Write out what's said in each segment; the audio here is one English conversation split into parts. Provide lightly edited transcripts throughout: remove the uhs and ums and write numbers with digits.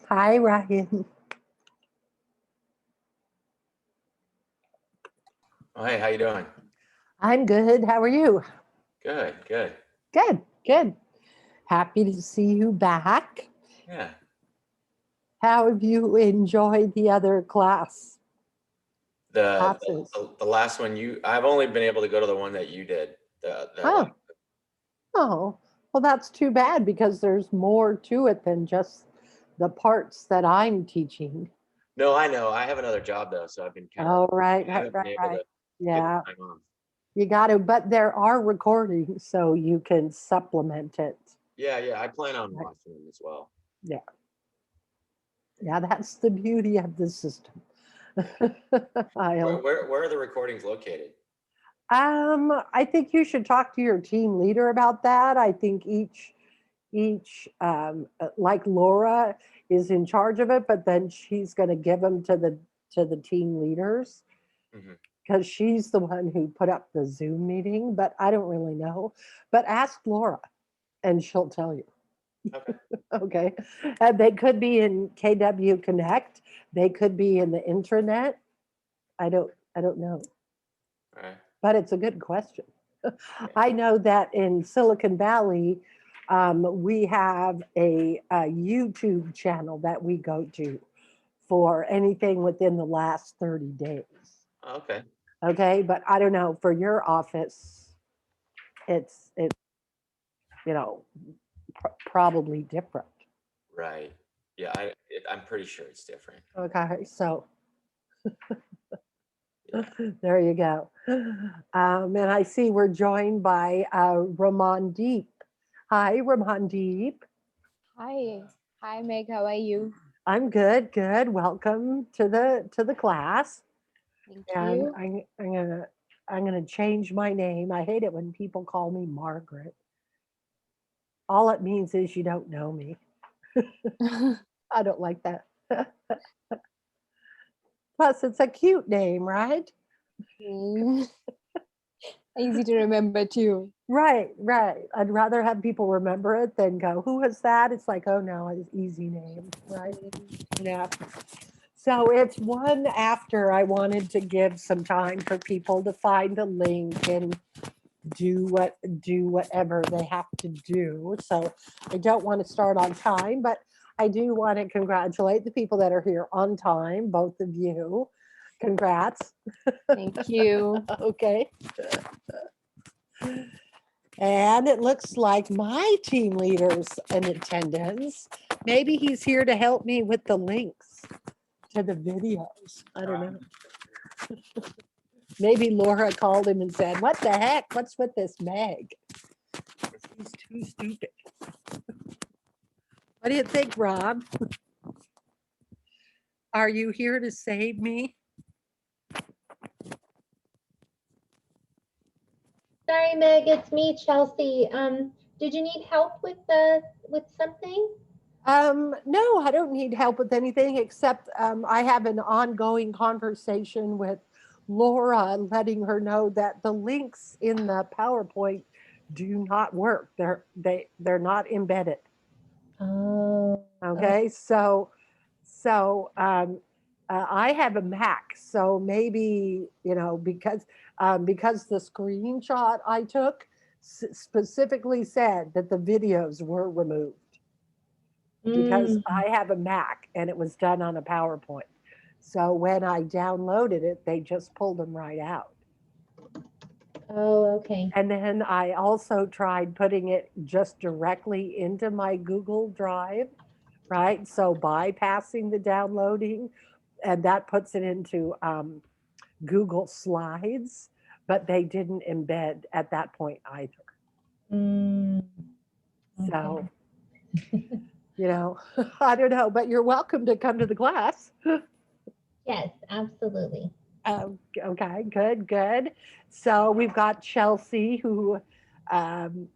Hi, Ryan. Oh, hey, how you doing? I'm good. How are you? Good, good. Good, good. Happy to see you back. Yeah. How have you enjoyed the other The, classes? the last one I've only been able to go to the one that you did. The like Oh, oh, well, that's too bad because there's more to it than just the parts that I'm teaching. No, I know. I have another job though, so I've been kind of Oh, right, I right, haven't right, been able right. to get Yeah, the time off. you got to, but there are recordings so you can supplement it. Yeah, yeah. I plan on Right. watching them as well. Yeah, yeah, that's the beauty of the system. Where, I'll where, where are the recordings located? I think you should talk to your team leader about that. I think each like Laura is in charge of it, but then she's going to give them to the team leaders Hmm. because she's the one who put up the Zoom meeting. But I don't really know. But ask Laura, and she'll tell you. Okay. Okay, they could be in KW Connect. They could be in the intranet. I don't know, All right. but it's a good question. Yeah. I know that in Silicon Valley, we have a YouTube channel that we go to for anything within the last 30 days. Oh, okay. Okay, but I don't know for your office, it's you know probably different. Right. Yeah, I'm pretty sure it's different. Okay, so Yeah. there you go. And I see we're joined by Raman Deep. Hi, Raman Deep. Hi. Hi, Meg. How are you? I'm good, good. Welcome to the class. Thank And you. I'm gonna change my name. I hate it when people call me Margaret. All it means is you don't know me. I don't like that. Plus, it's a cute name, right? Mm, Easy to remember too. Right, right. I'd rather have people remember it than go, "Who is that?" It's like, "Oh no, it's easy name," right? Mm, Yeah. So it's one after I wanted to give some time for people to find a link and do whatever they have to do. So I don't want to start on time, but I do want to congratulate the people that are here on time, both of you. Congrats. Thank you. Okay. And it looks like my team leader's in attendance. Maybe he's here to help me with the links to the videos. I don't know. Maybe Laura called him and said, "What the heck? What's with this Meg? She's too stupid." What do you think, Rob? Are you here to save me? Sorry, Meg, it's me, Chelsea. Did you need help with something? No, I don't need help with anything except I have an ongoing conversation with Laura, letting her know that the links in the PowerPoint do not work. They're not embedded. Oh, okay. Okay, so I have a Mac, so maybe because the screenshot I took specifically said that the videos were removed because Mm, I have a Mac and it was done on a PowerPoint. So when I downloaded it, they just pulled them right out. oh, okay. And then I also tried putting it just directly into my Google Drive, right? So bypassing the downloading, and that puts it into Google Slides, but they didn't embed at that point either. Mm, okay. So, I don't know, but you're welcome to come to the class. Yes, absolutely. Okay, good, good. So we've got Chelsea who, um,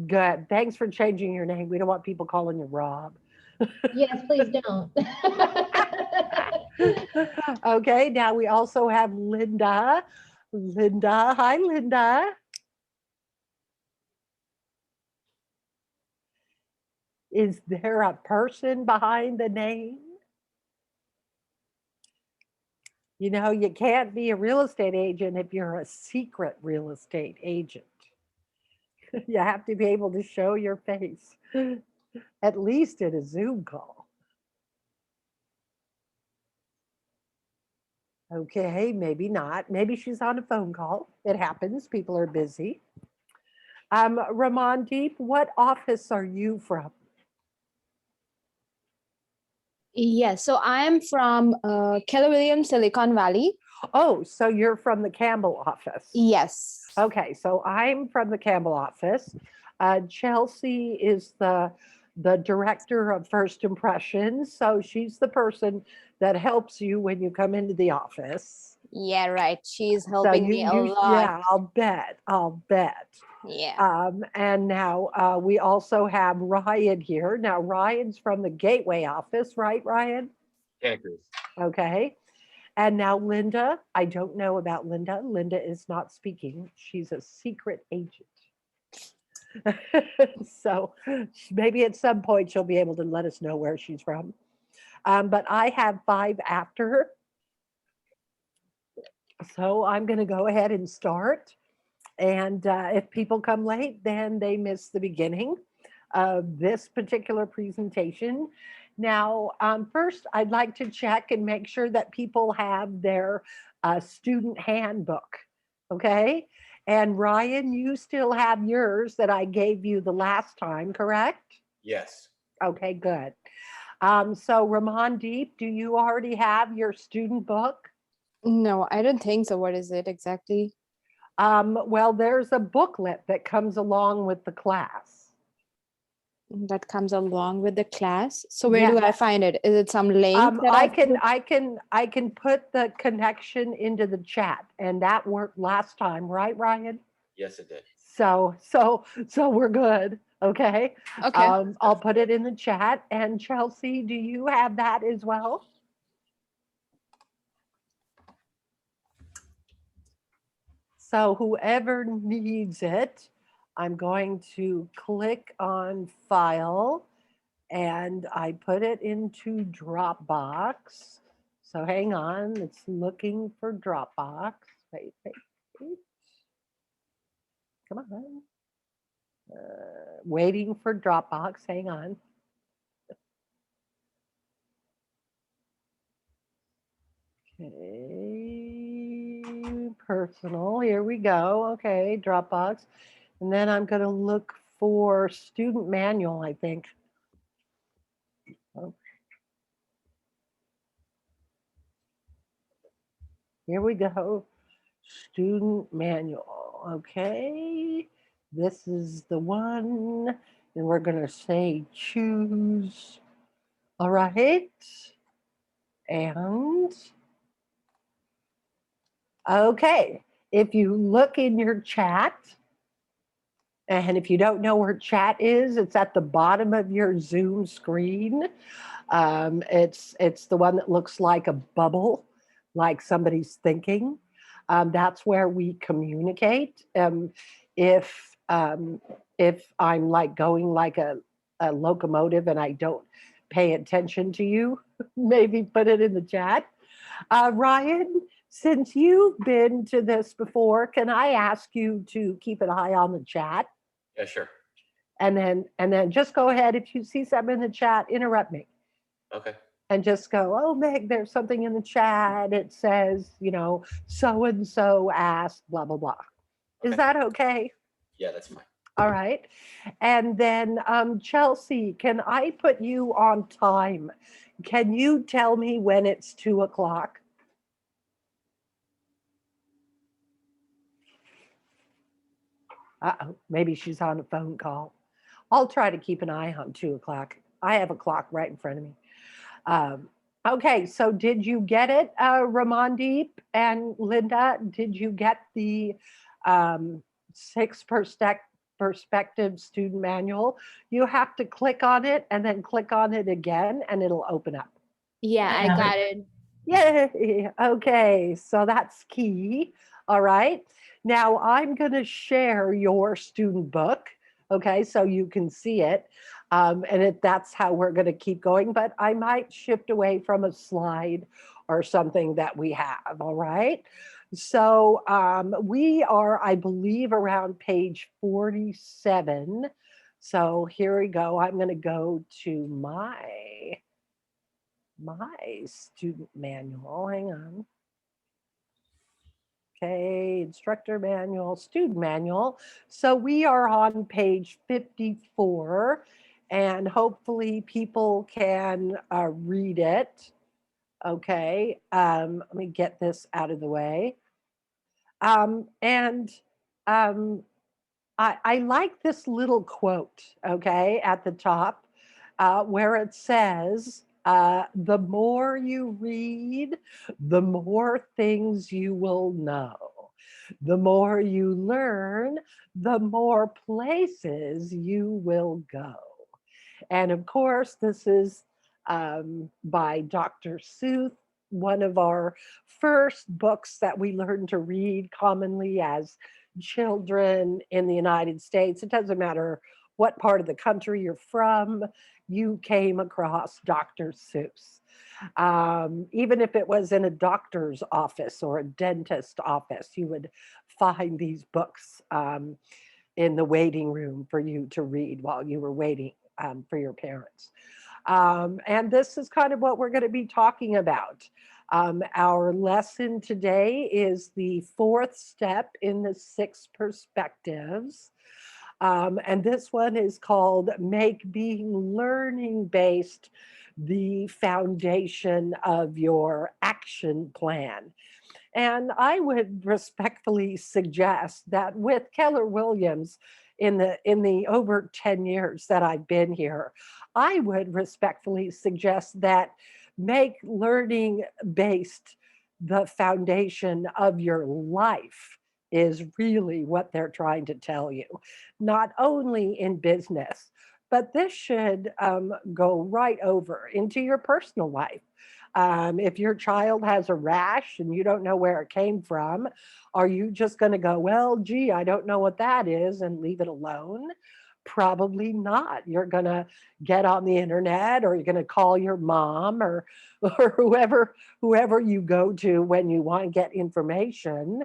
good. Thanks for changing your name. We don't want people calling you Rob. Yes, please don't. Okay, now we also have Linda. Linda, hi, Linda. Is there a person behind the name? You know, you can't be a real estate agent if you're a secret real estate agent. You have to be able to show your face, at least in a Zoom call. Okay, maybe not. Maybe she's on a phone call. It happens. People are busy. Ramandeep, what office are you from? Yes, so I'm from Keller Williams, Silicon Valley. Oh, so you're from the Campbell office. Yes. Okay, so I'm from the Campbell office. Chelsea is the director of first impressions. So she's the person that helps you when you come into the office. Yeah, right. She's So helping me a lot. yeah, I'll bet. Yeah. And now we also have Ryan here. Now Ryan's from the Gateway office, right, Ryan? Cancers. Okay. And now Linda, I don't know about Linda. Linda is not speaking. She's a secret agent. So maybe at some point she'll be able to let us know where she's from. But I have 5 after her. So I'm going to go ahead and start. And if people come late, then they miss the beginning of this particular presentation. Now, first, I'd like to check and make sure that people have their student handbook, okay? And Ryan, you still have yours that I gave you the last time, correct? Yes. Okay, good. So Ramandeep, do you already have your student book? No, I don't think so. What is it exactly? Well, there's a booklet that comes along with the class. That comes along with the class. So where do Yeah. I find it? Is it some link that I can put the connection into the chat, and that worked last time, right, Ryan? Yes, it did. So we're good. Okay. Okay. I'll put it in the chat. And Chelsea, do you have that as well? So whoever needs it, I'm going to click on File, and I put it into Dropbox. So hang on, it's looking for Dropbox. Wait. Come on. Waiting for Dropbox, hang on. Okay, personal, here we go. Okay, Dropbox. And then I'm gonna look for student manual, I think. Oh. Here we go. Student manual. Okay. This is the one. And we're going to say choose. All right. And okay. If you look in your chat, and if you don't know where chat is, it's at the bottom of your Zoom screen. It's the one that looks like a bubble, like somebody's thinking. That's where we communicate. If I'm like going like a locomotive and I don't pay attention to you, maybe put it in the chat. Ryan, since you've been to this before, can I ask you to keep an eye on the chat? Yeah, sure. And then just go ahead. If you see something in the chat, interrupt me. Okay. And just go, oh, Meg, there's something in the chat. It says, so and so asked, blah, blah, blah. Is Okay. that okay? Yeah, that's fine. All right. And then Chelsea, can I put you on time? Can you tell me when it's 2:00? Uh-oh, maybe she's on a phone call. I'll try to keep an eye on 2:00. I have a clock right in front of me. Okay, so did you get it, Ramandeep and Linda? Did you get the 6 perspective student manual? You have to click on it and then click on it again and it'll open up. Yeah, I got it. Yay. Okay, so that's key. All right. Now I'm going to share your student book Okay, so you can see it. That's how we're going to keep going. But I might shift away from a slide or something that we have. All right. So we are, I believe, around page 47. So here we go. I'm going to go to my student manual. Hang on. Okay, instructor manual, student manual. So we are on page 54, and hopefully people can read it. Okay, let me get this out of the way. And I like this little quote, okay, at the top, where it says, the more you read, the more things you will know. The more you learn, the more places you will go. And of course, this is by Dr. Seuss, one of our first books that we learned to read commonly as children in the United States. It doesn't matter what part of the country you're from, you came across Dr. Seuss. Even if it was in a doctor's office or a dentist office, you would find these books in the waiting room for you to read while you were waiting for your parents. And this is kind of what we're going to be talking about. Our lesson today is the fourth step in the 6 perspectives. And this one is called Make Being Learning Based the Foundation of Your Action Plan. And I would respectfully suggest that with Keller Williams in the over 10 years that I've been here, I would respectfully suggest that make learning based the foundation of your life is really what they're trying to tell you, not only in business, but this should go right over into your personal life. If your child has a rash and you don't know where it came from, are you just going to go, well, gee, I don't know what that is and leave it alone? Probably not. You're going to get on the internet or you're going to call your mom or whoever you go to when you want to get information.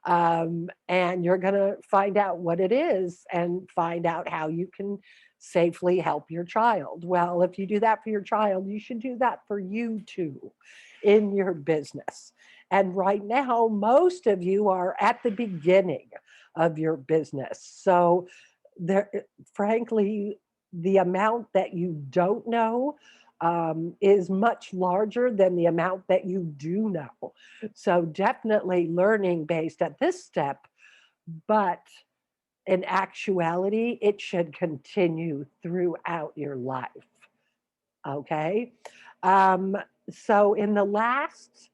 And you're going to find out what it is and find out how you can safely help your child. Well, if you do that for your child, you should do that for you too in your business. And right now, most of you are at the beginning of your business. So there, frankly, the amount that you don't know is much larger than the amount that you do know. So definitely learning based at this step, but in actuality, it should continue throughout your life. Okay. Um, so in the last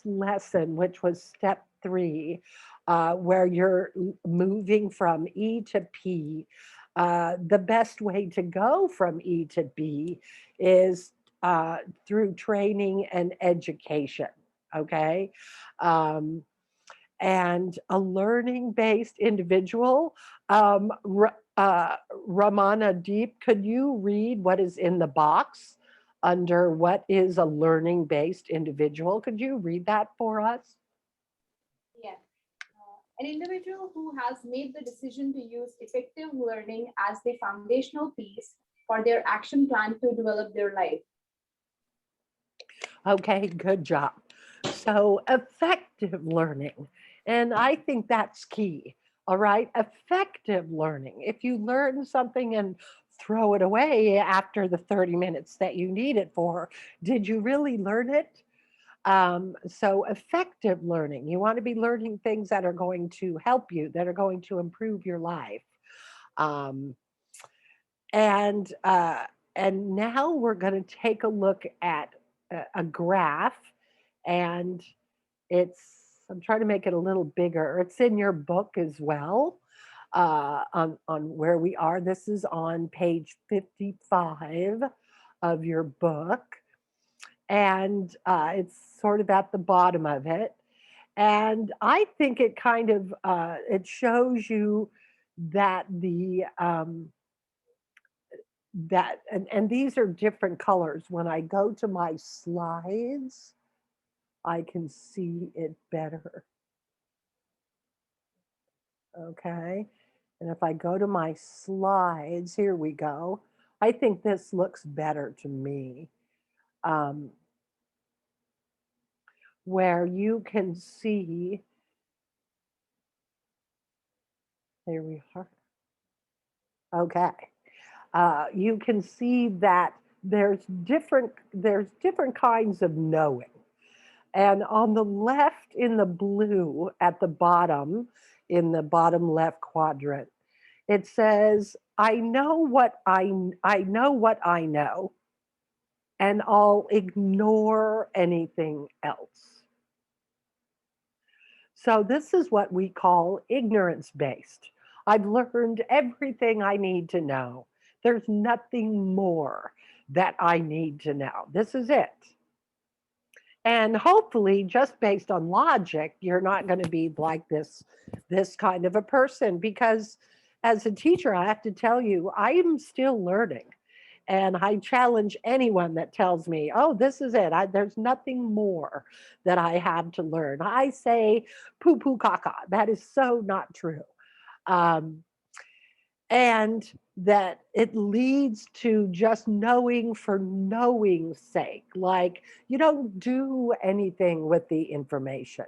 lesson, which was step 3, where you're moving from E to P, the best way to go from E to B is through training and education. Okay. Um, and a learning based individual. Ramana Deep, could you read what is in the box under what is a learning based individual? Could you read that for us? Yes. An individual who has made the decision to use effective learning as the foundational piece for their action plan to develop their life. Okay, good job. So, effective learning. And I think that's key. All right. Effective learning. If you learn something and throw it away after the 30 minutes that you need it for, did you really learn it? So, effective learning. You want to be learning things that are going to help you, that are going to improve your life. Um, and and now we're going to take a look at a graph, and I'm trying to make it a little bigger. It's in your book as well, on where we are. This is on page 55 of your book, and it's sort of at the bottom of it. And I think it kind of it shows you that the that and these are different colors. When I go to my slides, I can see it better. Okay. And if I go to my slides, here we go. I think this looks better to me. Um, where you can see, there we are. Okay. You can see that there's different kinds of knowing. And on the left in the blue at the bottom, in the bottom left quadrant, it says, I know what I know, and I'll ignore anything else. So this is what we call ignorance based. I've learned everything I need to know. There's nothing more that I need to know. This is it. And hopefully, just based on logic, you're not going to be like this kind of a person, because as a teacher, I have to tell you, I am still learning. And I challenge anyone that tells me, oh, this is it. There's nothing more that I have to learn. I say poo poo caca. That is so not true. Um, and that it leads to just knowing for knowing's sake. Like, you don't do anything with the information.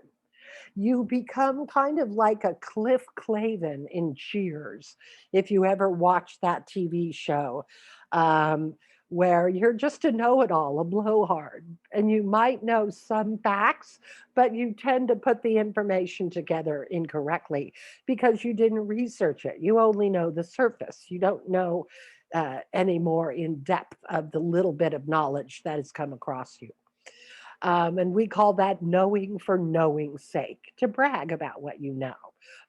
You become kind of like a Cliff Clavin in Cheers, if you ever watched that TV show, um, where you're just a know it all, a blowhard, and you might know some facts, but you tend to put the information together incorrectly because you didn't research it. You only know the surface, you don't know any more in depth of the little bit of knowledge that has come across you. And we call that knowing for knowing's sake, to brag about what you know,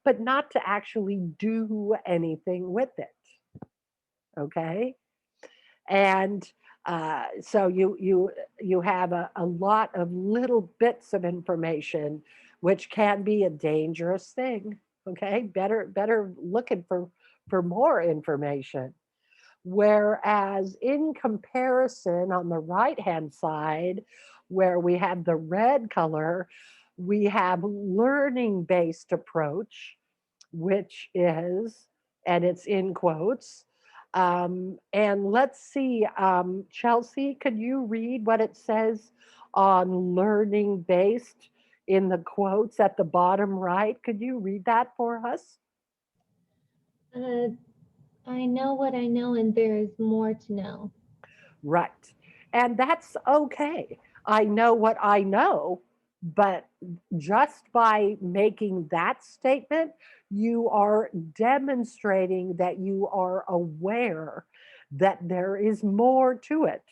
but not to actually do anything with it. Okay. And so you have a lot of little bits of information, which can be a dangerous thing. Okay. Better looking for more information. Whereas in comparison, on the right hand side, where we have the red color, we have learning based approach, which is, and it's in quotes. And let's see, Chelsea, could you read what it says on learning based in the quotes at the bottom right? Could you read that for us? Uh, I know what I know, and there is more to know. Right. And that's okay. I know what I know, but just by making that statement, you are demonstrating that you are aware that there is more to it.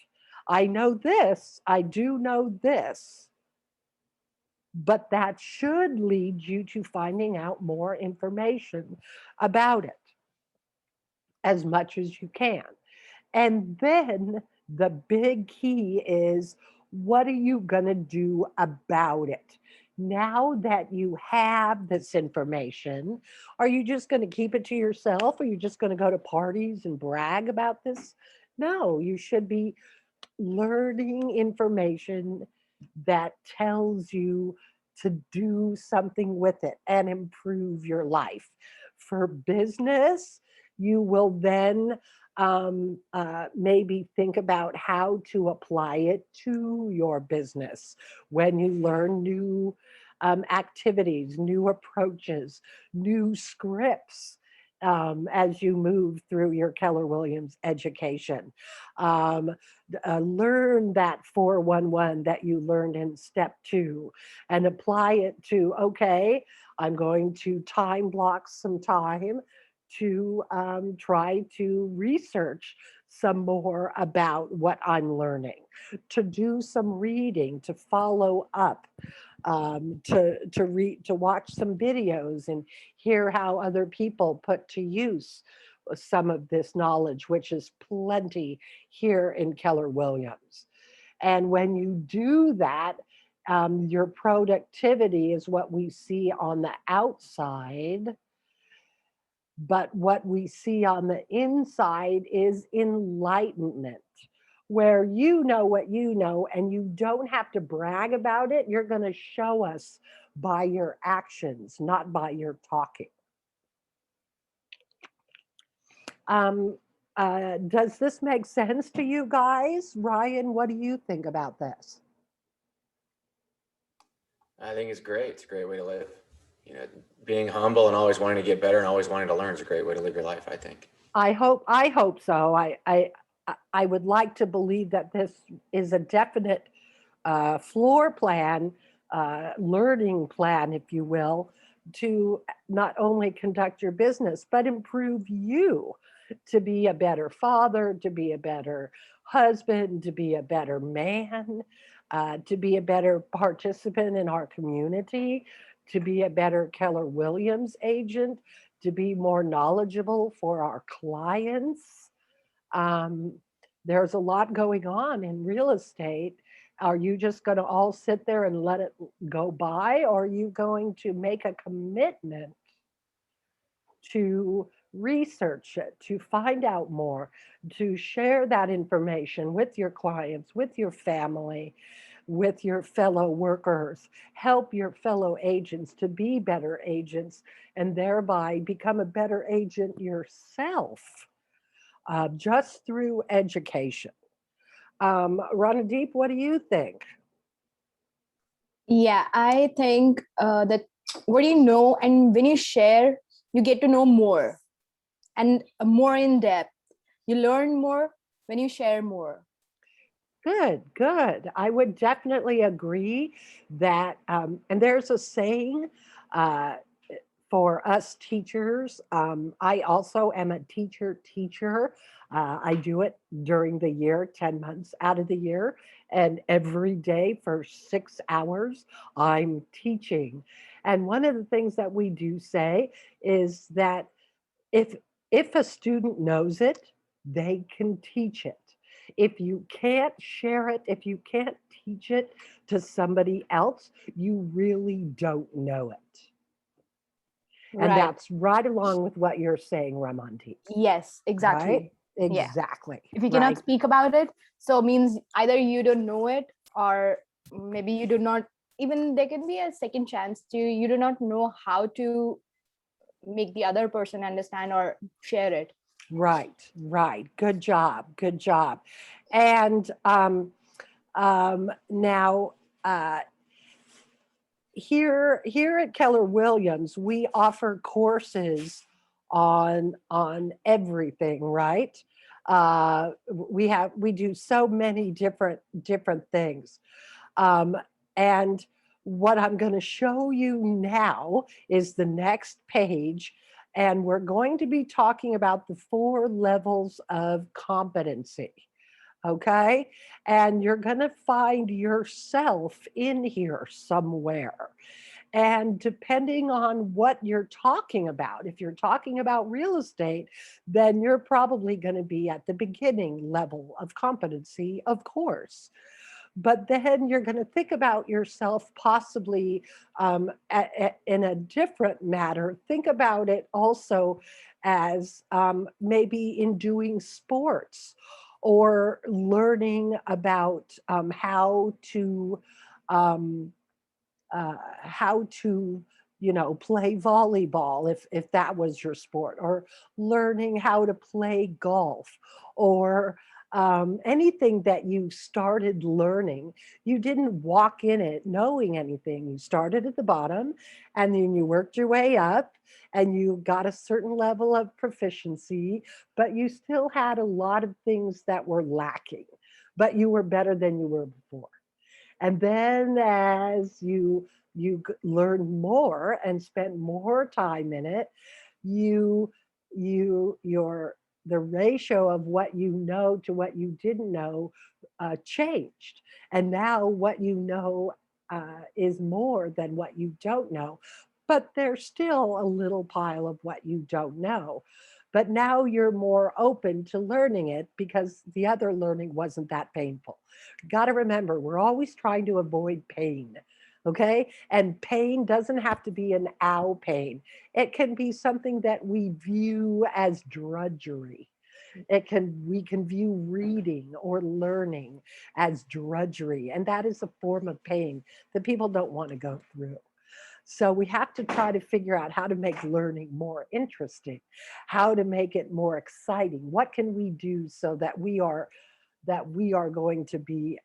I know this, I do know this, but that should lead you to finding out more information about it as much as you can. And then the big key is, what are you going to do about it? Now that you have this information, are you just going to keep it to yourself? Are you just going to go to parties and brag about this? No, you should be learning information that tells you to do something with it and improve your life. For business, you will then maybe think about how to apply it to your business when you learn new activities, new approaches, new scripts. As you move through your Keller Williams education, um, learn that 411 that you learned in step two and apply it to, okay, I'm going to time block some time to try to research some more about what I'm learning, to do some reading, to follow up, to read, to watch some videos and hear how other people put to use some of this knowledge, which is plenty here in Keller Williams. And when you do that, your productivity is what we see on the outside. But what we see on the inside is enlightenment, where you know what you know and you don't have to brag about it. You're going to show us by your actions, not by your talking. Um, does this make sense to you guys? Ryan, what do you think about this? I think it's great. It's a great way to live. You know, being humble and always wanting to get better and always wanting to learn is a great way to live your life, I think. I hope so. I would like to believe that this is a definite floor plan, learning plan, if you will, to not only conduct your business, but improve you to be a better father, to be a better husband, to be a better man, to be a better participant in our community, to be a better Keller Williams agent, to be more knowledgeable for our clients. Um, there's a lot going on in real estate. Are you just going to all sit there and let it go by? Or are you going to make a commitment to research it, to find out more, to share that information with your clients, with your family, with your fellow workers, help your fellow agents to be better agents and thereby become a better agent yourself just through education? Ranadeep, what do you think? Yeah, I think that what you know, and when you share, you get to know more and more in depth. You learn more when you share more. Good, good. I would definitely agree that, and there's a saying uh, for us teachers. I also am a teacher. I do it during the year, 10 months out of the year. And every day for 6 hours, I'm teaching. And one of the things that we do say is that if if a student knows it, they can teach it. If you can't share it, if you can't teach it to somebody else, you really don't know it. And Right. that's right along with what you're saying, Ramanti, Yes, exactly. right? Yeah. Exactly. If you Right. cannot speak about it, so means either you don't know it, or maybe you do not, even there can be a second chance to, you do not know how to make the other person understand or share it. Right. Right. Good job. Good job. And now, here at Keller Williams, we offer courses on everything, right? We do so many different things. Um, and what I'm going to show you now is the next page. And we're going to be talking about the 4 levels of competency. Okay. And you're going to find yourself in here somewhere. And depending on what you're talking about, if you're talking about real estate, then you're probably going to be at the beginning level of competency, of course. But then you're going to think about yourself possibly in a different matter. Think about it also as maybe in doing sports or learning about um, how to play volleyball if that was your sport, or learning how to play golf, or anything that you started learning. You didn't walk in it knowing anything. You started at the bottom and then you worked your way up and you got a certain level of proficiency, but you still had a lot of things that were lacking, but you were better than you were before. And then as you learn more and spend more time in it, you your the ratio of what you know to what you didn't know changed. And now what you know is more than what you don't know. But there's still a little pile of what you don't know. But now you're more open to learning it because the other learning wasn't that painful. Got to remember, we're always trying to avoid pain. Okay. And pain doesn't have to be an ow pain. It can be something that we view as drudgery. We can view reading or learning as drudgery. And that is a form of pain that people don't want to go through. So we have to try to figure out how to make learning more interesting, how to make it more exciting. What can we do so that we are going to be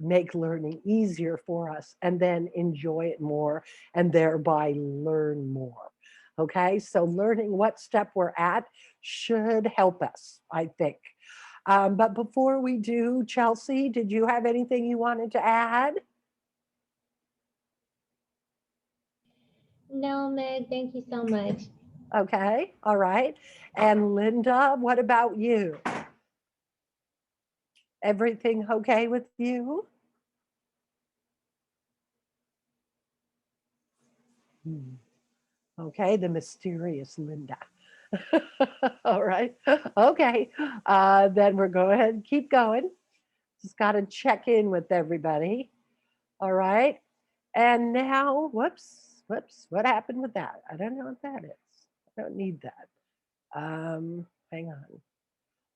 make learning easier for us and then enjoy it more and thereby learn more. Okay, so learning what step we're at should help us, I think. But before we do, Chelsea, did you have anything you wanted to add? No, Meg, thank you so much. Okay, all right. And Linda, what about you? Everything okay with you? Hmm. Okay, the mysterious Linda. All right. Okay. Then we're going ahead and keep going. Just got to check in with everybody. All right. And now, whoops, what happened with that? I don't know what that is. I don't need that. Hang on.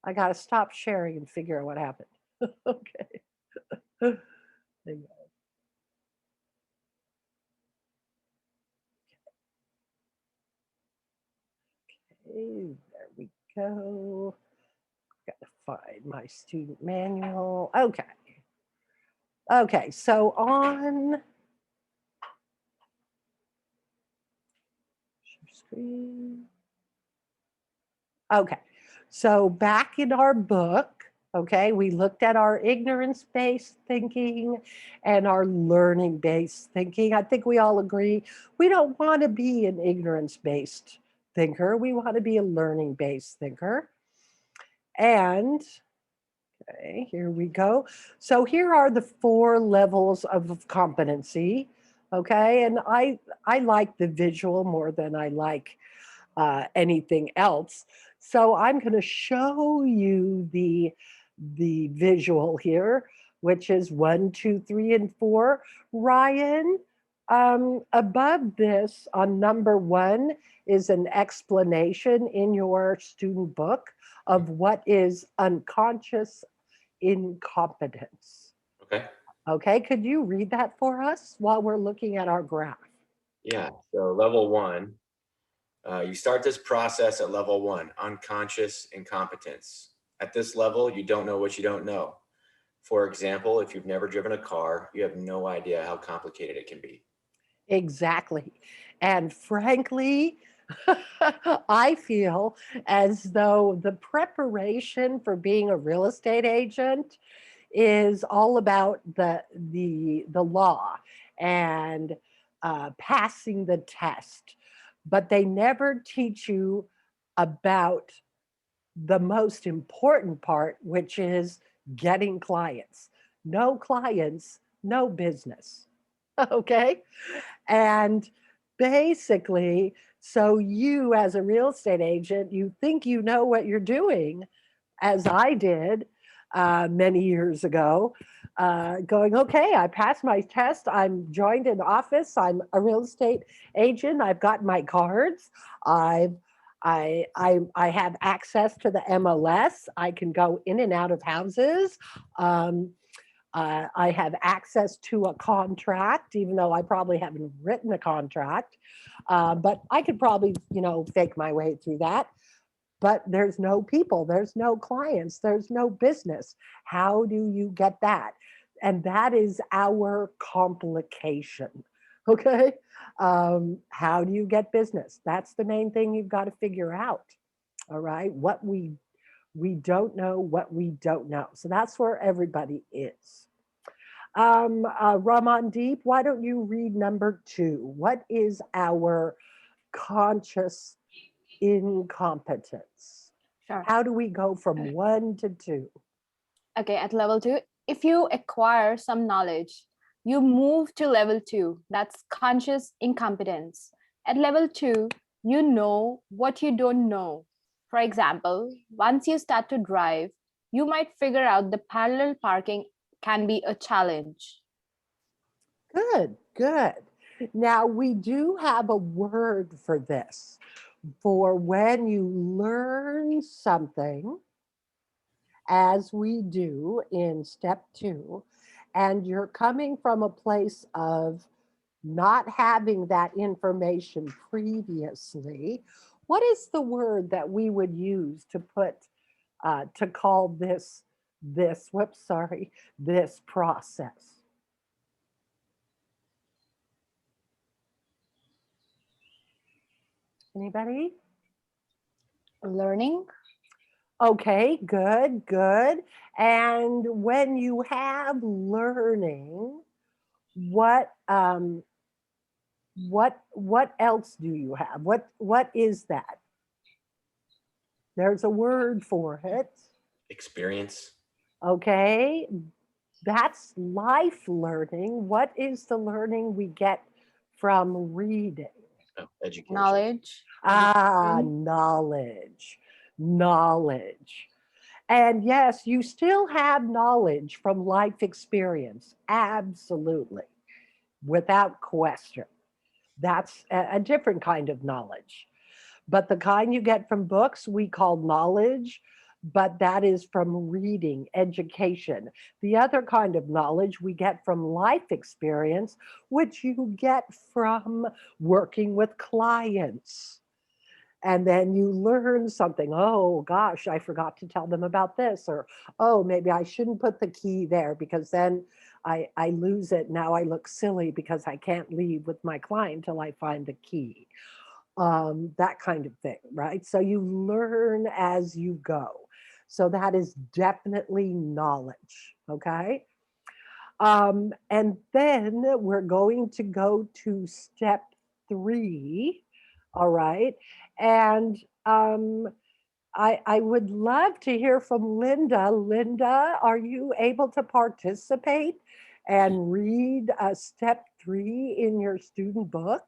I got to stop sharing and figure out what happened. Okay. Hang on. Okay, there we go. Got to find my student manual. Okay. Okay, so on share screen. Okay, so back in our book, okay, we looked at our ignorance-based thinking and our learning-based thinking. I think we all agree we don't want to be an ignorance-based thinker. We want to be a learning-based thinker. And okay, here we go. So here are the 4 levels of competency. Okay, and I like the visual more than I like anything else. So I'm going to show you the visual here, which is 1, 2, 3, and 4. Ryan, above this on number 1 is an explanation in your student book of what is unconscious incompetence. Okay. Okay, could you read that for us while we're looking at our graph? Yeah. So level 1, you start this process at level 1, unconscious incompetence. At this level, you don't know what you don't know. For example, if you've never driven a car, you have no idea how complicated it can be. Exactly. And frankly, I feel as though the preparation for being a real estate agent is all about the law and passing the test, but they never teach you about the most important part, which is getting clients. No clients, no business. Okay. And basically, so you as a real estate agent, you think you know what you're doing, as I did many years ago, going, okay, I passed my test. I'm joined an office. I'm a real estate agent. I've got my cards. I have access to the MLS. I can go in and out of houses. Um, I have access to a contract, even though I probably haven't written a contract. But I could probably, fake my way through that. But there's no people, there's no clients, there's no business. How do you get that? And that is our complication. Okay. How do you get business? That's the main thing you've got to figure out. All right. What we don't know, what we don't know. So that's where everybody is. Ramandeep, why don't you read number 2? What is our conscious incompetence? Sure. How do we go from 1 to 2? Okay, at level 2, if you acquire some knowledge, you move to level 2. That's conscious incompetence. At level 2, you know what you don't know. For example, once you start to drive, you might figure out the parallel parking can be a challenge. Good, Good. Now, we do have a word for this, for when you learn something, as we do in step 2, and you're coming from a place of not having that information previously. What is the word that we would use to put to call this process? Anybody? Learning. Okay, good, good. And when you have learning, what what else do you have? What is that? There's a word for it. Experience. Okay, that's life learning. What is the learning we get from reading? Oh, education. Knowledge. Ah, education. knowledge. And yes, you still have knowledge from life experience. Absolutely. Without question. That's a different kind of knowledge. But the kind you get from books, we call knowledge, but that is from reading, education. The other kind of knowledge we get from life experience, which you get from working with clients. And then you learn something. Oh gosh, I forgot to tell them about this. Or, oh, maybe I shouldn't put the key there because then I lose it. Now I look silly because I can't leave with my client till I find the key. That kind of thing, right? So you learn as you go. So that is definitely knowledge, okay? And then we're going to go to step 3, all right? And I would love to hear from Linda. Linda, are you able to participate and read step 3 in your student book?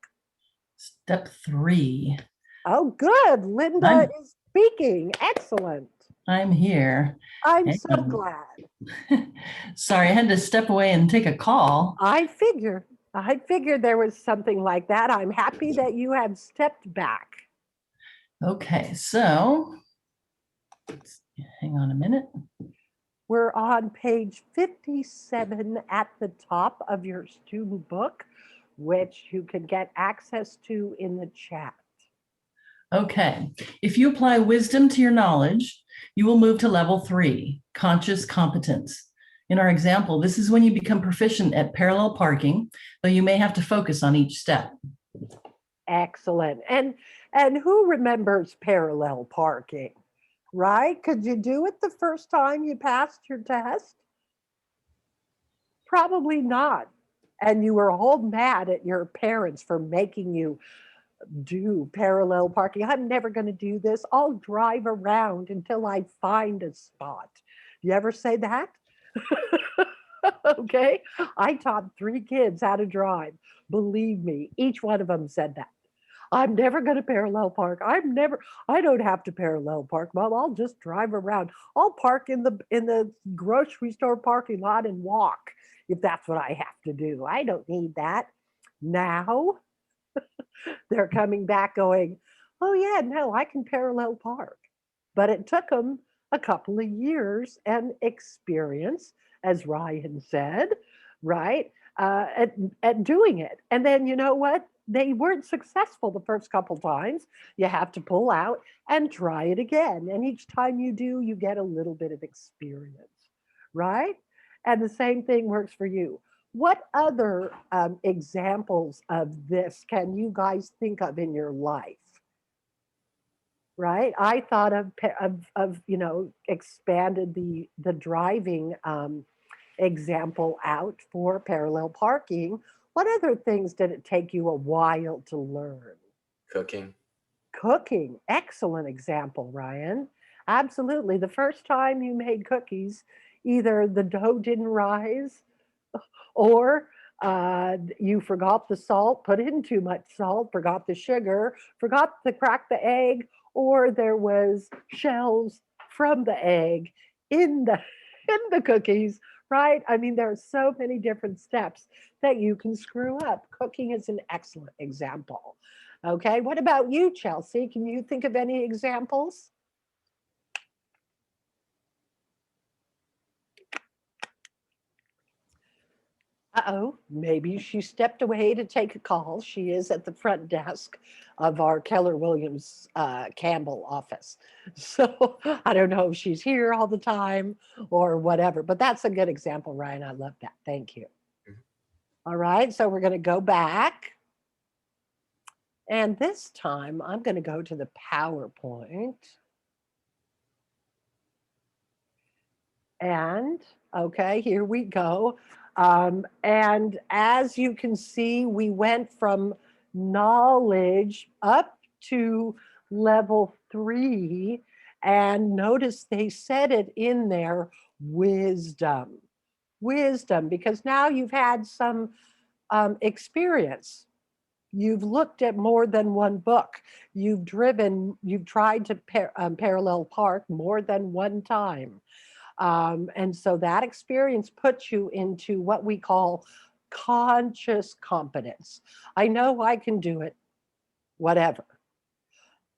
Step 3. Oh, good. Linda I'm is speaking. Excellent. I'm here. I'm so And- glad. Sorry, I had to step away and take a call. I figured there was something like that. I'm happy that you have stepped back. Okay, so hang on a minute. We're on page 57 at the top of your student book, which you can get access to in the chat. Okay, if you apply wisdom to your knowledge, you will move to level 3, conscious competence. In our example, this is when you become proficient at parallel parking, though you may have to focus on each step. Excellent. And who remembers parallel parking? Right? Could you do it the first time you passed your test? Probably not. And you were all mad at your parents for making you do parallel parking. I'm never going to do this. I'll drive around until I find a spot. You ever say that? Okay. I taught 3 kids how to drive. Believe me, each one of them said that. I'm never going to parallel park. I don't have to parallel park, Mom. I'll just drive around. I'll park in the grocery store parking lot and walk if that's what I have to do. I don't need that. Now they're coming back going, oh yeah, no, I can parallel park. But it took them a couple of years and experience, as Ryan said, right, at doing it. And then you know what? They weren't successful the first couple times. You have to pull out and try it again. And each time you do, you get a little bit of experience, right? And the same thing works for you. What other examples of this can you guys think of in your life? Right? I thought of expanded the driving example out for parallel parking. What other things did it take you a while to learn? Cooking. Cooking, excellent example, Ryan. Absolutely. The first time you made cookies, either the dough didn't rise or you forgot the salt, put in too much salt, forgot the sugar, forgot to crack the egg, or there was shells from the egg in the in the cookies, right? I mean, there are so many different steps that you can screw up. Cooking is an excellent example. Okay, what about you, Chelsea? Can you think of any examples? Uh-oh, maybe she stepped away to take a call. She is at the front desk of our Keller Williams Campbell office. So I don't know if she's here all the time or whatever, but that's a good example, Ryan. I love that. Thank you. All right, so we're going to go back. And this time I'm going to go to the PowerPoint. And okay, here we go. And as you can see, we went from knowledge up to level 3. And notice they said it in there, wisdom. Wisdom, because now you've had some experience. You've looked at more than one book. You've tried to parallel park more than one time. And so that experience puts you into what we call conscious competence. I know I can do it, whatever.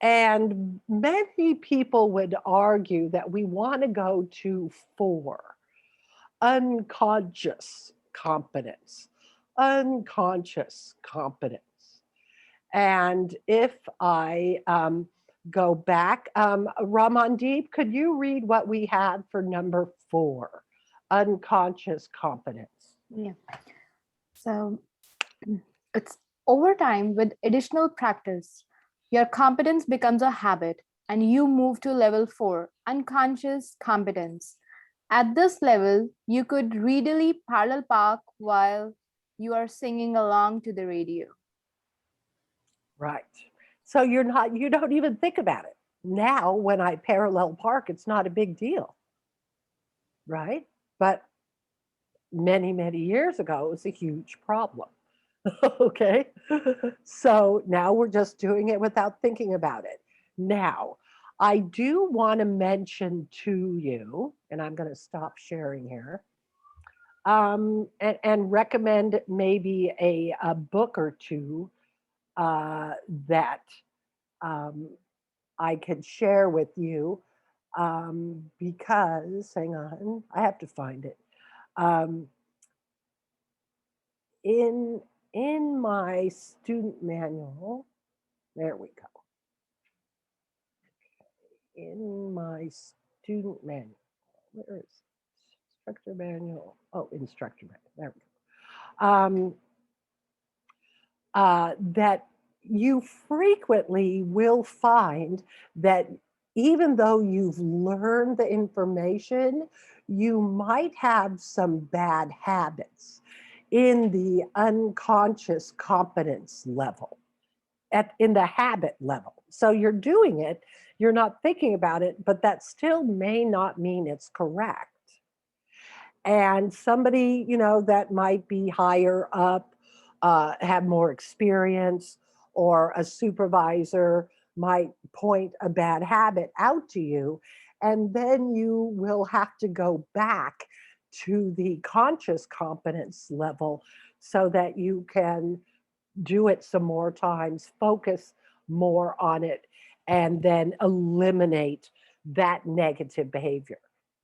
And many people would argue that we want to go to 4, unconscious competence, unconscious competence. And if I go back, Ramandeep, could you read what we had for number 4, unconscious competence? Yeah. So it's over time with additional practice, your competence becomes a habit and you move to level 4, unconscious competence. At this level, you could readily parallel park while you are singing along to the radio. Right. So you don't even think about it. Now, when I parallel park, it's not a big deal. Right. But many, many years ago, it was a huge problem. Okay. So now we're just doing it without thinking about it. Now, I do want to mention to you, and I'm going to stop sharing here, and recommend maybe a book or two that I could share with you because, hang on, I have to find it. Um, in my student manual, there we go. In my student manual, where is it? Instructor manual? Oh, instructor manual. There we go. That you frequently will find that even though you've learned the information, you might have some bad habits in the unconscious competence level, in the habit level. So you're doing it, you're not thinking about it, but that still may not mean it's correct. And somebody, that might be higher up, have more experience, or a supervisor might point a bad habit out to you. And then you will have to go back to the conscious competence level so that you can do it some more times, focus more on it, and then eliminate that negative behavior.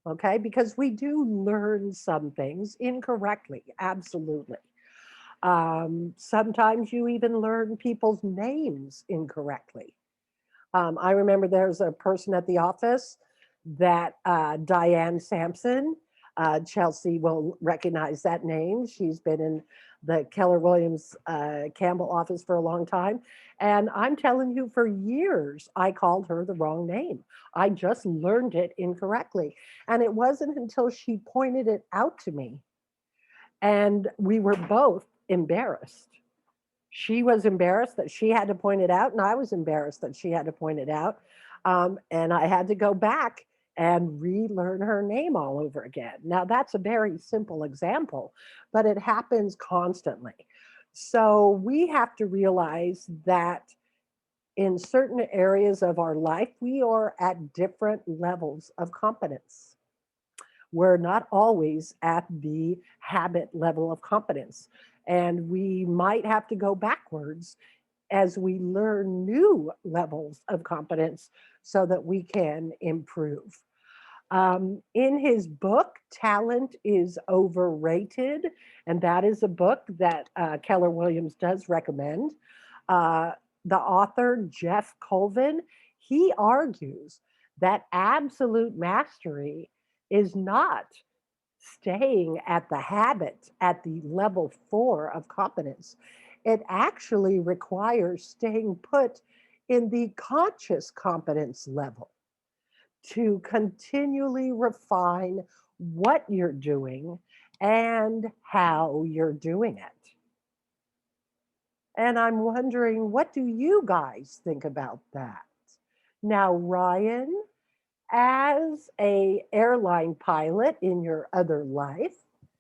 Okay, because we do learn some things incorrectly, absolutely. Sometimes you even learn people's names incorrectly. I remember there's a person at the office that Diane Sampson, Chelsea will recognize that name. She's been in the Keller Williams Campbell office for a long time. And I'm telling you, for years, I called her the wrong name. I just learned it incorrectly. And it wasn't until she pointed it out to me. And we were both embarrassed. She was embarrassed that she had to point it out, and I was embarrassed that she had to point it out. And I had to go back and relearn her name all over again. Now, that's a very simple example, but it happens constantly. So we have to realize that in certain areas of our life, we are at different levels of competence. We're not always at the habit level of competence. And we might have to go backwards as we learn new levels of competence so that we can improve. In his book, Talent is Overrated, and that is a book that Keller Williams does recommend. Uh, the author, Jeff Colvin, he argues that absolute mastery is not staying at the habit at the level 4 of competence. It actually requires staying put in the conscious competence level to continually refine what you're doing and how you're doing it. And I'm wondering, what do you guys think about that? Now, Ryan, as a airline pilot in your other life,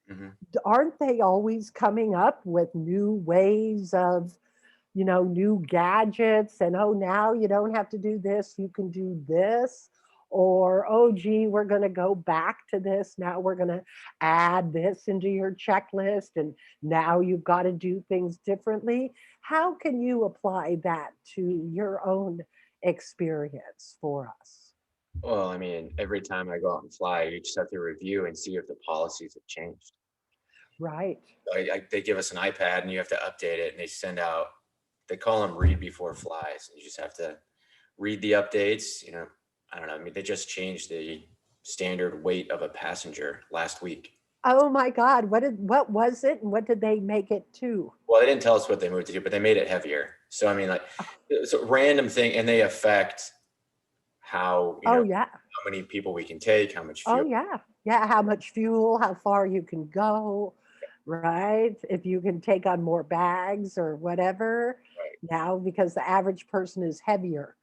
Mhm. aren't they always coming up with new ways of, new gadgets, and oh, now you don't have to do this, you can do this, or oh gee, we're going to go back to this, now we're going to add this into your checklist, and now you've got to do things differently. How can you apply that to your own experience for us? Well, I mean, every time I go out and fly, you just have to review and see if the policies have changed. Right. They give us an iPad and you have to update it, and they send out, they call them read before flies. You just have to read the updates. I don't know. I mean, they just changed the standard weight of a passenger last week. Oh my God, what was it, and what did they make it to? Well, they didn't tell us what they moved it to, but they made it heavier. So I mean, like, it's a random thing, and they affect how Oh yeah. how many people we can take, how much Oh fuel. yeah. Yeah, how much fuel, how far you can go, right? If you can take on more bags or whatever. Right. Now, because the average person is heavier.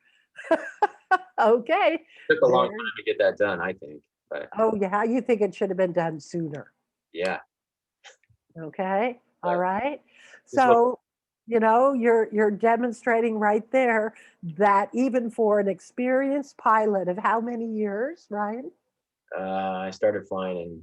Okay. Took a long There. time to get that done, I think. But Oh yeah, you think it should have been done sooner. yeah, Okay. All but right. this what So, you're demonstrating right there that even for an experienced pilot of how many years, Ryan? I started flying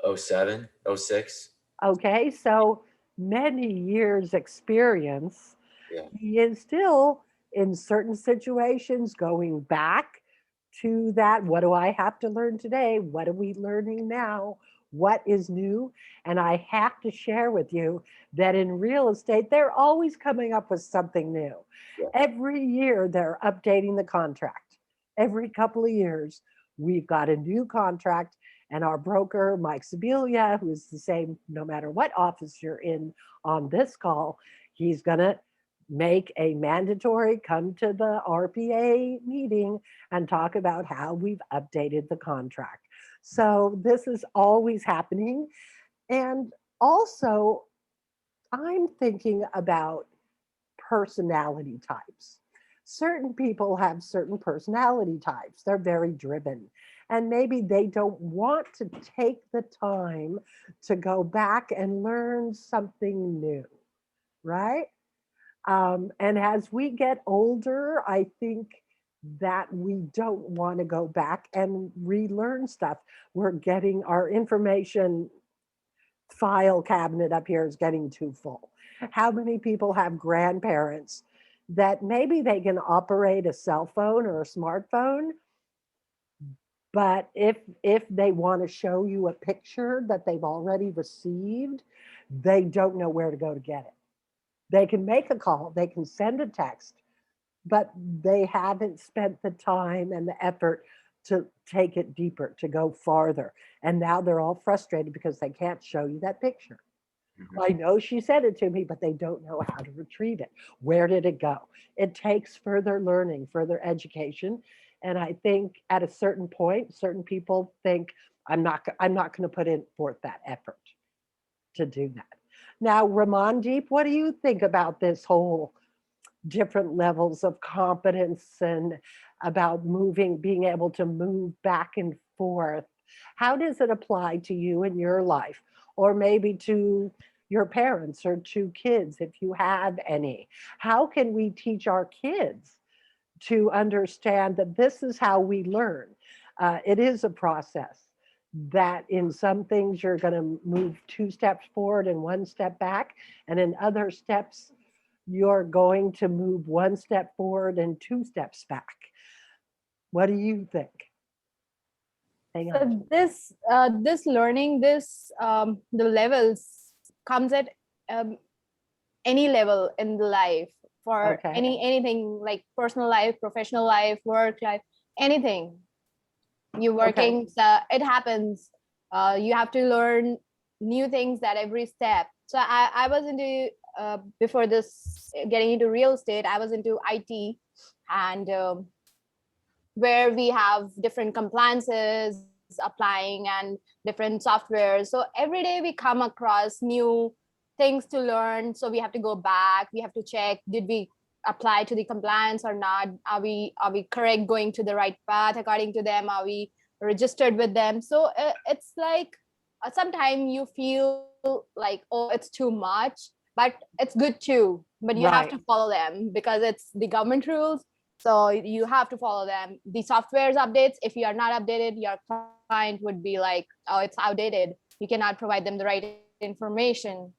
in 07, 06. Okay, so many years experience. Yeah. He is still in certain situations going back to that. What do I have to learn today? What are we learning now? What is new? And I have to share with you that in real estate, they're always coming up with something new. Yeah. Every year, they're updating the contract. Every couple of years, we've got a new contract. And our broker, Mike Sibilia, who's the same no matter what office you're in on this call, he's going to make a mandatory come to the RPA meeting and talk about how we've updated the contract. So this is always happening. And also, I'm thinking about personality types. Certain people have certain personality types. They're very driven. And maybe they don't want to take the time to go back and learn something new, right? And as we get older, I think that we don't want to go back and relearn stuff. We're getting our information file cabinet up here is getting too full. How many people have grandparents that maybe they can operate a cell phone or a smartphone, but if they want to show you a picture that they've already received, they don't know where to go to get it. They can make a call, they can send a text, but they haven't spent the time and the effort to take it deeper, to go farther. And now they're all frustrated because they can't show you that picture. Mhm. I know she sent it to me, but they don't know how to retrieve it. Where did it go? It takes further learning, further education. And I think at a certain point, certain people think, I'm not going to put in forth that effort to do that. Now, Ramandeep, what do you think about this whole different levels of competence and about moving, being able to move back and forth? How does it apply to you in your life, or maybe to your parents or to kids if you have any? How can we teach our kids to understand that this is how we learn? It is a process. that in some things you're going to move 2 steps forward and 1 step back, and in other steps you're going to move 1 step forward and 2 steps back. What do you think? Hang on. So this learning, the levels comes at um, any level in the life, for Okay. anything like personal life, professional life, work life, anything. You working, so it happens. You have to learn new things at every step. So I was into before this getting into real estate, I was into IT, and where we have different compliances applying and different software. So every day we come across new things to learn. So we have to go back, we have to check, did we apply to the compliance or not? Are we correct, going to the right path according to them? Are we registered with them? So it's like sometimes you feel like, oh, it's too much, but it's good too. But you have Right. to follow them because it's the government rules. So you have to follow them. The software's updates, if you are not updated, your client would be like, oh, it's outdated. You cannot provide them the right information.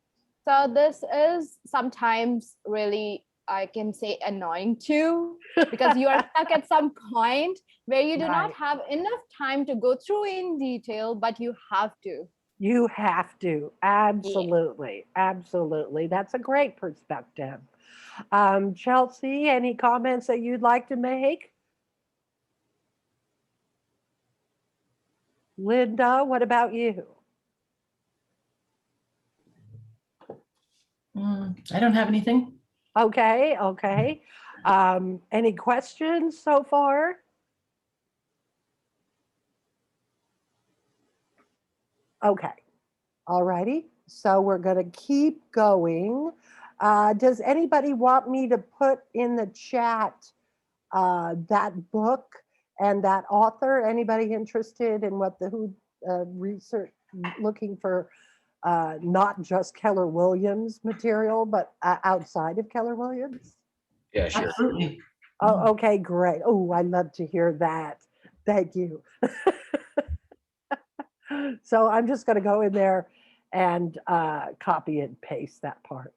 So this is sometimes really, I can say, annoying too, because you are stuck at some point where you do not Right. have enough time to go through in detail, but you have to. You have to. Absolutely. Absolutely. That's a great perspective. Chelsea, any comments that you'd like to make? Linda, what about you? I don't have anything. Okay, okay. Any questions so far? Okay, all righty. So we're going to keep going. Does anybody want me to put in the chat that book and that author? Anybody interested in what the who research looking for not just Keller Williams material, but outside of Keller Williams? Yeah, sure. Absolutely. Oh, okay, great. Oh, I love to hear that. Thank you. So I'm just going to go in there and copy and paste that part.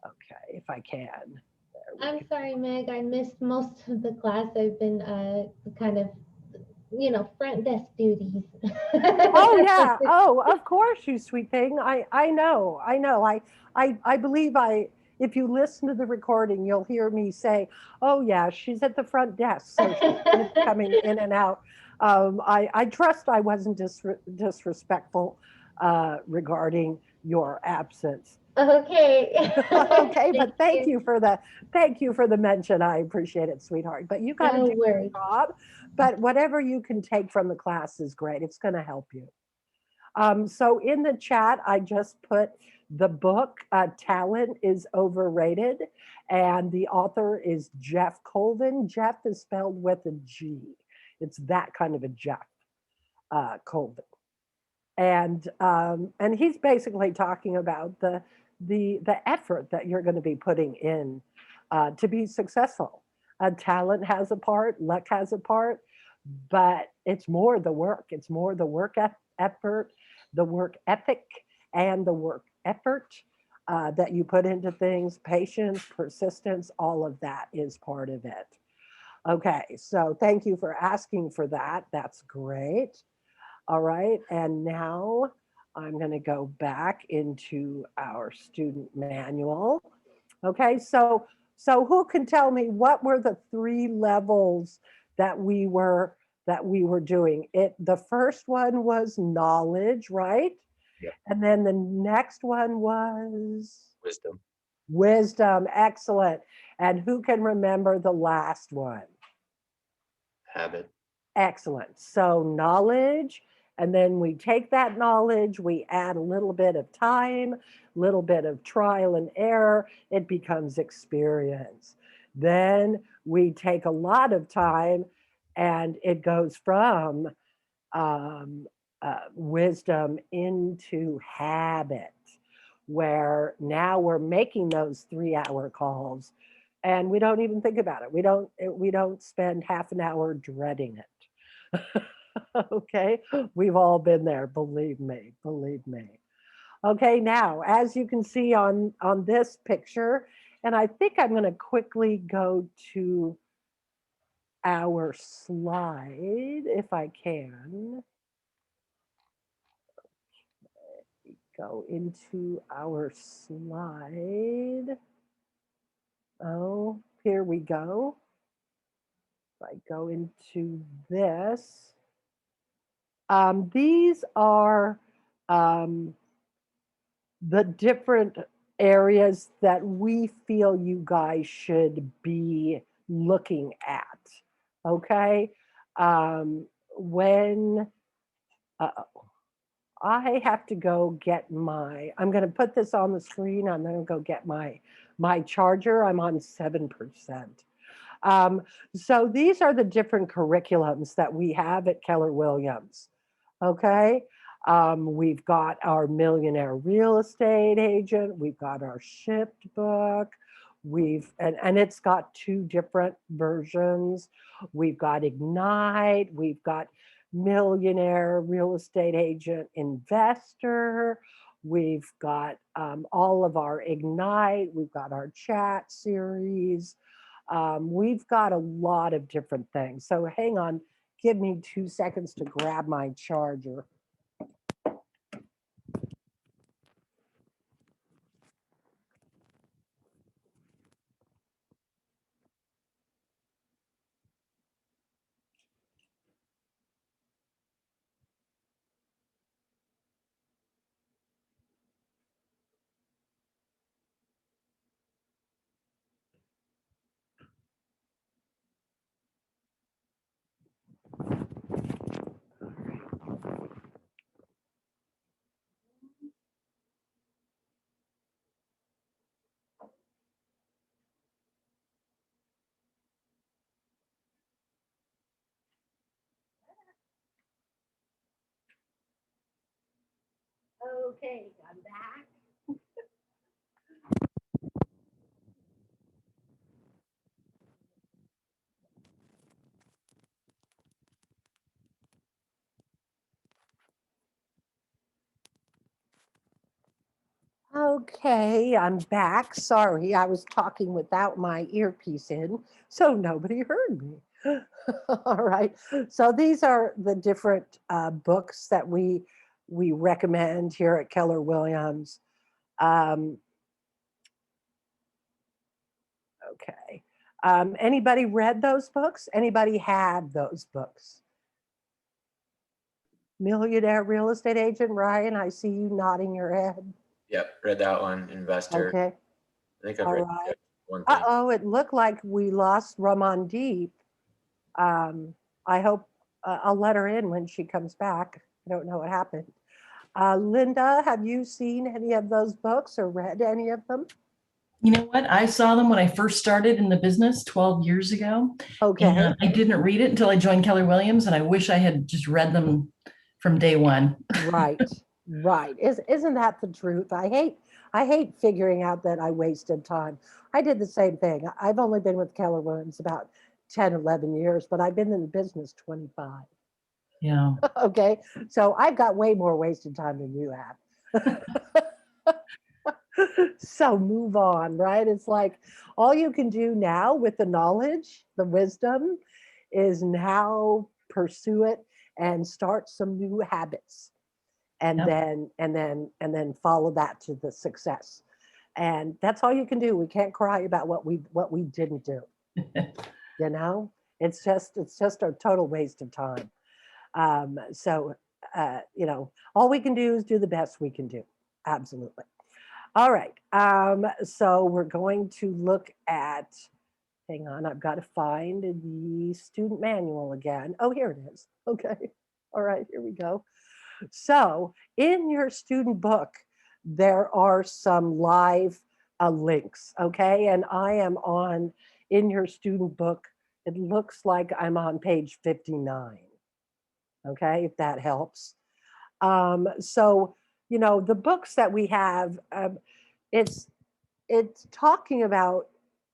Okay, if I can. There we I'm go. sorry, Meg, I missed most of the class. I've been kind of, front desk duties. Oh yeah. Oh, of course, you sweet thing. I know. I know. I believe I. If you listen to the recording, you'll hear me say, "Oh yeah, she's at the front desk, so she's going to be coming in and out." I trust I wasn't disrespectful regarding your absence. Okay. Okay, but Thank you. thank you for the mention. I appreciate it, sweetheart. But you got to No do your worries. job. But whatever you can take from the class is great. It's going to help you. So in the chat, I just put the book, Talent is Overrated, and the author is Jeff Colvin. Jeff is spelled with a G. It's that kind of a Jeff Colvin, and he's basically talking about the effort that you're going to be putting in to be successful. Talent has a part, luck has a part, but it's more the work. It's more the work effort, the work ethic, and the work effort that you put into things. Patience, persistence, all of that is part of it. Okay, so thank you for asking for that. That's great. All right, and now I'm going to go back into our student manual. Okay, so who can tell me what were the 3 levels that we were doing? The first one was knowledge, right? Yep. And then the next one was Wisdom. wisdom. Excellent. And who can remember the last one? Habit. Excellent. So knowledge, and then we take that knowledge, we add a little bit of time, little bit of trial and error, it becomes experience. Then we take a lot of time and it goes from wisdom into habit, where now we're making those 3-hour calls and we don't even think about it. We don't spend half an hour dreading it. Okay, we've all been there, believe me, believe me. Okay, now, as you can see on this picture, and I think I'm going to quickly go to our slide if I can. Go into our slide. Oh, here we go. If I go into this, these are the different areas that we feel you guys should be looking at. Okay. When I have to go get I'm going to put this on the screen. I'm going to go get my charger. I'm on 7%. So these are the different curriculums that we have at Keller Williams. Okay. We've got our millionaire real estate agent. We've got our shipped book. And it's got 2 different versions. We've got Ignite. We've got millionaire real estate agent investor. We've got all of our Ignite. We've got our chat series. We've got a lot of different things. So hang on, give me 2 seconds to grab my charger. Okay, I'm back. Okay, I'm back. Sorry, I was talking without my earpiece in, so nobody heard me. All right. So these are the different books that we recommend here at Keller Williams. Um, okay. Anybody read those books? Anybody had those books? Millionaire Real Estate Agent, Ryan, I see you nodding your head. Yep, read that one. Investor. Okay. I think I've All read right. one thing. Uh-oh, it looked like we lost Ramandeep. I hope I'll let her in when she comes back. I don't know what happened. Linda, have you seen any of those books or read any of them? You know what? I saw them when I first started in the business 12 years ago. Okay. And I didn't read it until I joined Keller Williams, and I wish I had just read them from day one. Right. Right. Isn't that the truth? I hate figuring out that I wasted time. I did the same thing. I've only been with Keller Williams about 10, 11 years, but I've been in the business 25. Yeah. Okay. So I've got way more wasted time than you have. So move on, right? It's like all you can do now with the knowledge, the wisdom, is now pursue it and start some new habits. And Yep. then follow that to the success. And that's all you can do. We can't cry about what we didn't do. You know, it's just a total waste of time. So all we can do is do the best we can do. Absolutely. All right. So we're going to look at, hang on, I've got to find the student manual again. Oh, here it is. Okay. All right, here we go. So in your student book, there are some live links. Okay. And I am in your student book, it looks like I'm on page 59. Okay, if that helps. So, the books that we have, it's talking about,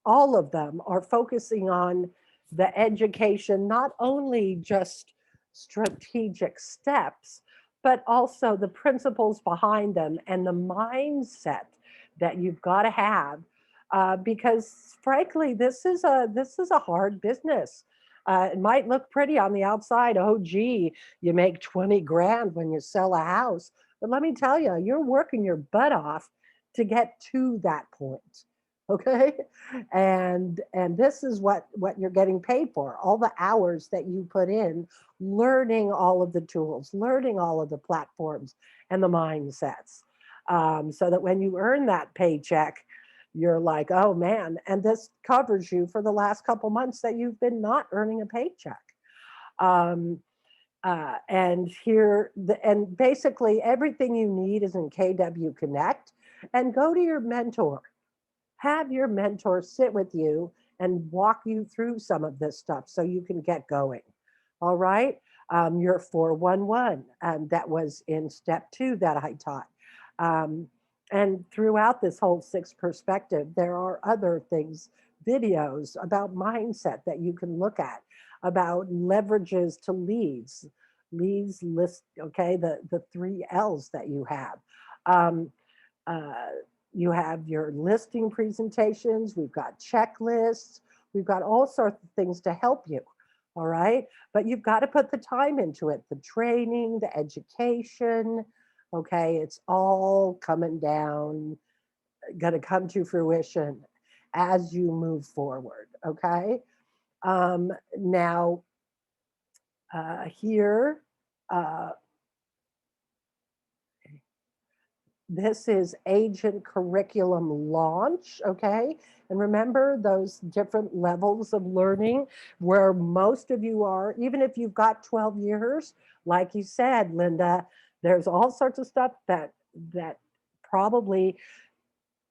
all of them are focusing on the education, not only just strategic steps, but also the principles behind them and the mindset that you've got to have. Because frankly, this is a hard business. It might look pretty on the outside. Oh, gee, you make 20 grand when you sell a house. But let me tell you, you're working your butt off to get to that point. Okay. And this is what you're getting paid for. All the hours that you put in learning all of the tools, learning all of the platforms and the mindsets. So that when you earn that paycheck, you're like, oh man, and this covers you for the last couple months that you've been not earning a paycheck. Um, and basically everything you need is in KW Connect. And go to your mentor. Have your mentor sit with you and walk you through some of this stuff so you can get going. All right. Your 411, that was in step 2 that I taught. And throughout this whole 6 perspective, there are other things, videos about mindset that you can look at, about leverages to leads list, okay, the 3 L's that you have. Um, you have your listing presentations, we've got checklists, we've got all sorts of things to help you. All right. But you've got to put the time into it, the training, the education. Okay. It's all coming down, going to come to fruition as you move forward. Okay. Now, here, this is agent curriculum launch, okay? And remember those different levels of learning where most of you are, even if you've got 12 years, like you said, Linda, there's all sorts of stuff that probably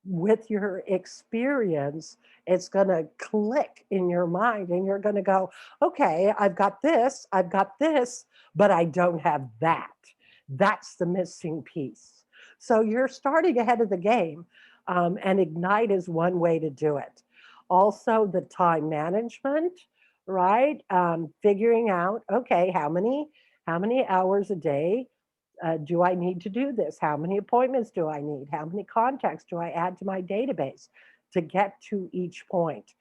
with your experience, it's going to click in your mind and you're going to go, okay, I've got this, but I don't have that. That's the missing piece. So you're starting ahead of the game, and Ignite is one way to do it. Also, the time management, right? Figuring out, okay, how many hours a day do I need to do this? How many appointments do I need? How many contacts do I add to my database to get to each point?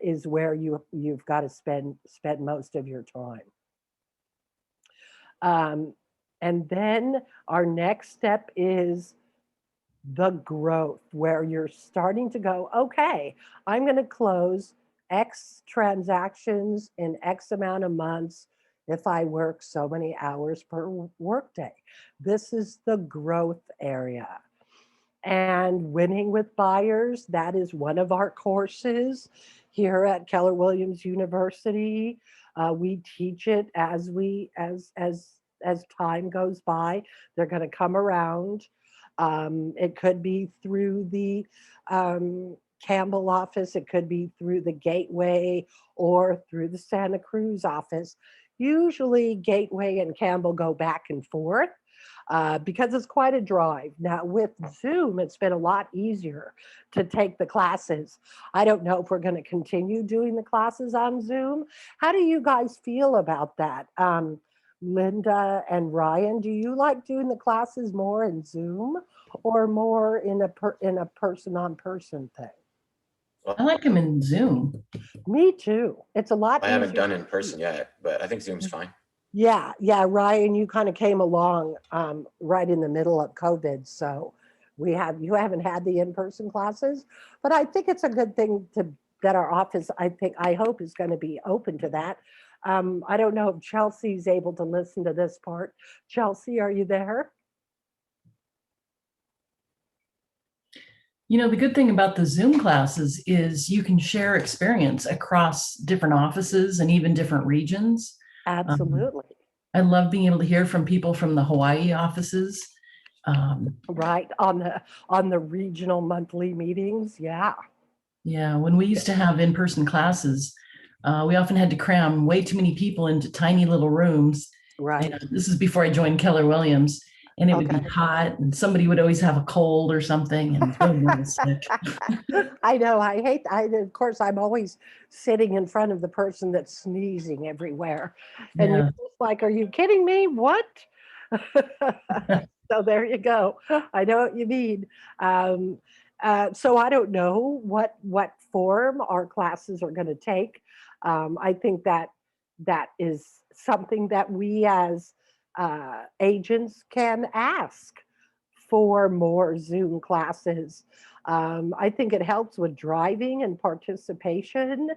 Is where you've got to spend most of your time. And then our next step is the growth, where you're starting to go, okay, I'm going to close X transactions in X amount of months if I work so many hours per workday. This is the growth area. And winning with buyers, that is one of our courses here at Keller Williams University. We teach it as time goes by. They're going to come around. It could be through the Campbell office, it could be through the Gateway or through the Santa Cruz office. Usually Gateway and Campbell go back and forth because it's quite a drive. Now with Zoom, it's been a lot easier to take the classes. I don't know if we're going to continue doing the classes on Zoom. How do you guys feel about that? Linda and Ryan, do you like doing the classes more in Zoom or more in a person-on-person thing? I like them in Zoom. Me too. It's a lot I haven't easier done to in person teach. yet, but I think Zoom's fine. Yeah, Ryan, you kind of came along right in the middle of COVID, so you haven't had the in-person classes, but I think it's a good thing that our office, I hope is going to be open to that. I don't know if Chelsea's able to listen to this part. Chelsea, are you there? You know, the good thing about the Zoom classes is you can share experience across different offices and even different regions. Absolutely. I love being able to hear from people from the Hawaii offices. Right, on the regional monthly meetings, yeah. Yeah, when we used to have in-person classes, we often had to cram way too many people into tiny little rooms. Right. And this is before I joined Keller Williams. and it would be Okay. hot, and somebody would always have a cold or something, and everyone was sick. I know, of course, I'm always sitting in front of the person that's sneezing everywhere. And you're Yeah. just like, are you kidding me? What? So there you go. I know what you mean. Um, so I don't know what form our classes are going to take. I think that that is something that we as agents can ask for more Zoom classes. I think it helps with driving and participation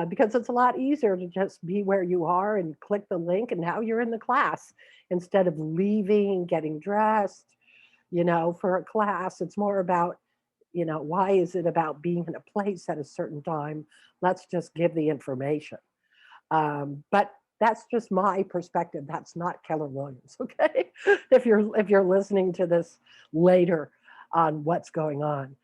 because it's a lot easier to just be where you are and click the link and now you're in the class instead of leaving, getting dressed, for a class. It's more about, why is it about being in a place at a certain time? Let's just give the information. But that's just my perspective. That's not Keller Williams, okay? If you're listening to this later on what's going on.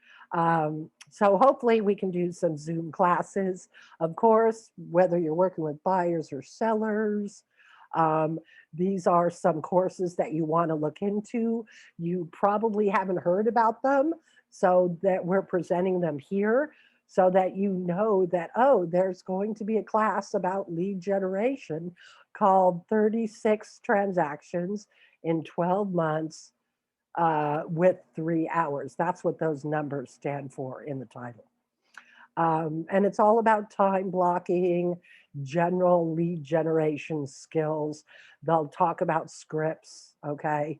So hopefully we can do some Zoom classes. Of course, whether you're working with buyers or sellers, um, these are some courses that you want to look into. You probably haven't heard about them, so that we're presenting them here so that you know that, oh, there's going to be a class about lead generation called 36 transactions in 12 months with 3 hours. That's what those numbers stand for in the title. And it's all about time blocking, general lead generation skills. They'll talk about scripts, okay?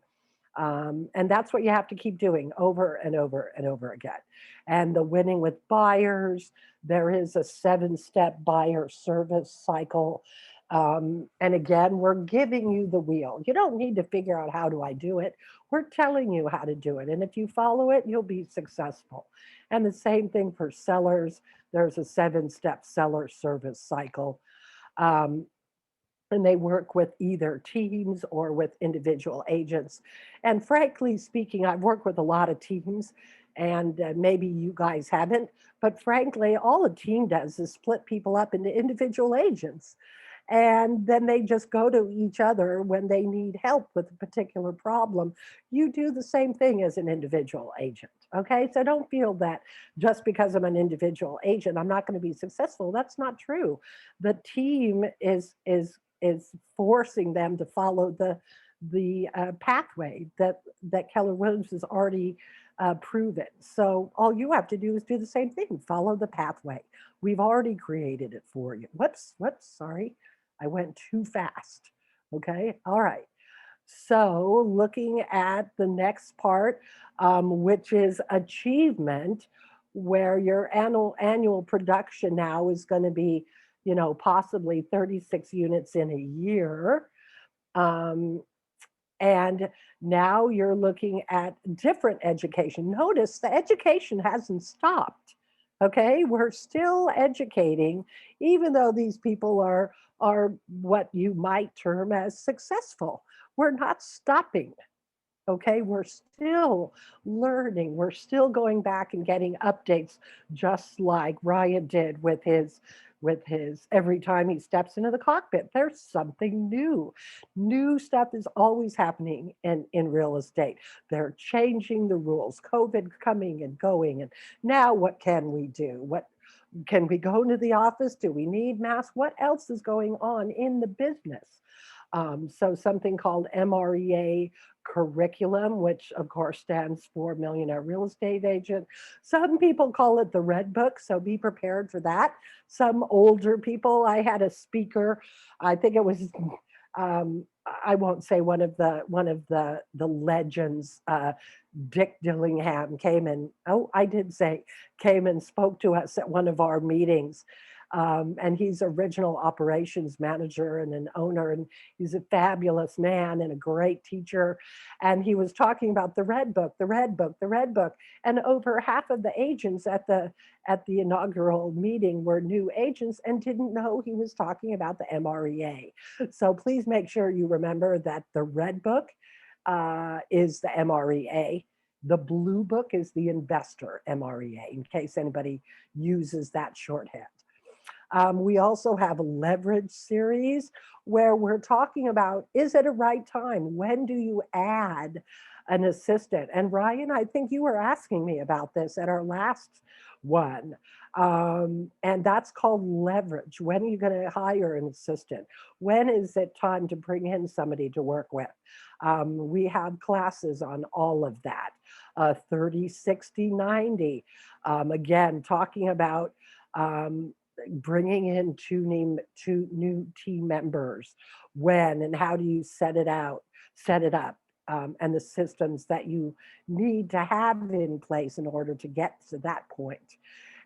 And that's what you have to keep doing over and over and over again. And the winning with buyers, there is a 7-step buyer service cycle. And again, we're giving you the wheel. You don't need to figure out how do I do it. We're telling you how to do it. And if you follow it, you'll be successful. And the same thing for sellers. There's a 7-step seller service cycle. Um, and they work with either teams or with individual agents. And frankly speaking, I've worked with a lot of teams, and maybe you guys haven't, but frankly, all a team does is split people up into individual agents. And then they just go to each other when they need help with a particular problem. You do the same thing as an individual agent. Okay. So don't feel that just because I'm an individual agent, I'm not going to be successful. That's not true. The team is forcing them to follow the pathway that Keller Williams has already proven. So all you have to do is do the same thing. Follow the pathway. We've already created it for you. Whoops. Sorry, I went too fast. Okay. All right. So looking at the next part, which is achievement, where your annual production now is going to be, possibly 36 units in a year. Um, and now you're looking at different education. Notice the education hasn't stopped. Okay, we're still educating, even though these people are what you might term as successful. We're not stopping. Okay, we're still learning. We're still going back and getting updates, just like Ryan did with his every time he steps into the cockpit. There's something new. New stuff is always happening in real estate. They're changing the rules. COVID coming and going. And now what can we do? What can we go to the office? Do we need masks? What else is going on in the business? So something called MREA curriculum, which of course stands for Millionaire Real Estate Agent. Some people call it the Red Book, so be prepared for that. Some older people, I had a speaker, I think it was, I won't say one of the legends, Dick Dillingham came and, oh, I did say, came and spoke to us at one of our meetings. And he's original operations manager and an owner, and he's a fabulous man and a great teacher. And he was talking about the Red Book, the Red Book, the Red Book. And over half of the agents at the inaugural meeting were new agents and didn't know he was talking about the MREA. So please make sure you remember that the Red Book is the MREA. The Blue Book is the investor MREA, in case anybody uses that shorthand. We also have a leverage series where we're talking about, is it a right time? When do you add an assistant? And Ryan, I think you were asking me about this at our last one. And that's called leverage. When are you going to hire an assistant? When is it time to bring in somebody to work with? We have classes on all of that, 30, 60, 90. Again, talking about bringing in two new team members, when and how do you set it up, and the systems that you need to have in place in order to get to that point.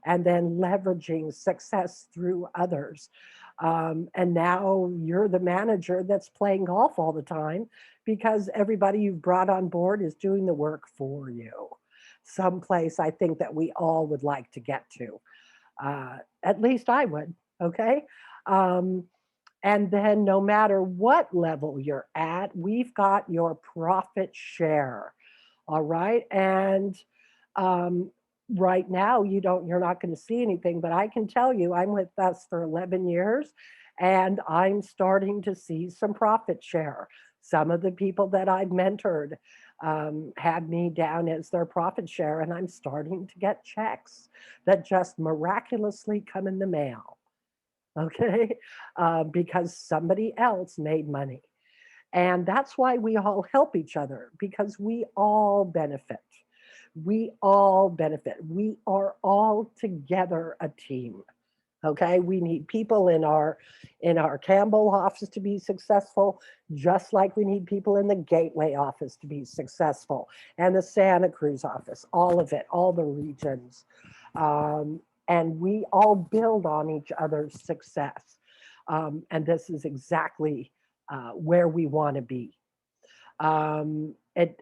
And then leveraging success through others. And now you're the manager that's playing golf all the time because everybody you've brought on board is doing the work for you. Someplace I think that we all would like to get to. At least I would. Okay. Um, and then no matter what level you're at, we've got your profit share. All right. And um, right now you're not going to see anything, but I can tell you I'm with us for 11 years and I'm starting to see some profit share. Some of the people that I've mentored had me down as their profit share, and I'm starting to get checks that just miraculously come in the mail. Okay. Because somebody else made money. And that's why we all help each other, because we all benefit. We all benefit. We are all together a team. Okay, we need people in our Campbell office to be successful, just like we need people in the Gateway office to be successful, and the Santa Cruz office, all of it, all the regions. And we all build on each other's success. And this is exactly where we want to be.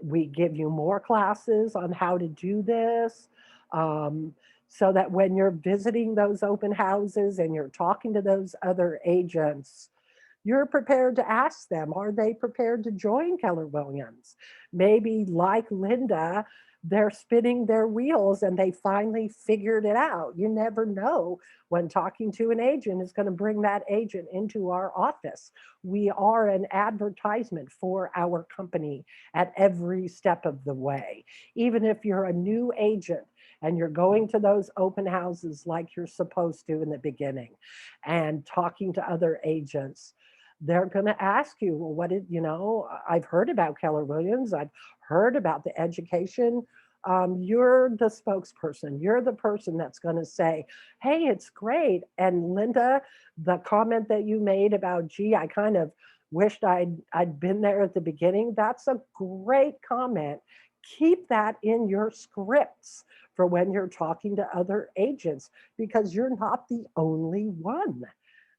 We give you more classes on how to do this, so that when you're visiting those open houses and you're talking to those other agents, you're prepared to ask them, are they prepared to join Keller Williams? Maybe like Linda, they're spinning their wheels and they finally figured it out. You never know when talking to an agent is going to bring that agent into our office. We are an advertisement for our company at every step of the way. Even if you're a new agent and you're going to those open houses like you're supposed to in the beginning and talking to other agents, they're going to ask you, well, I've heard about Keller Williams. I've heard about the education. You're the spokesperson. You're the person that's going to say, hey, it's great. And Linda, the comment that you made about, gee, I kind of wished I'd been there at the beginning. That's a great comment. Keep that in your scripts for when you're talking to other agents, because you're not the only one.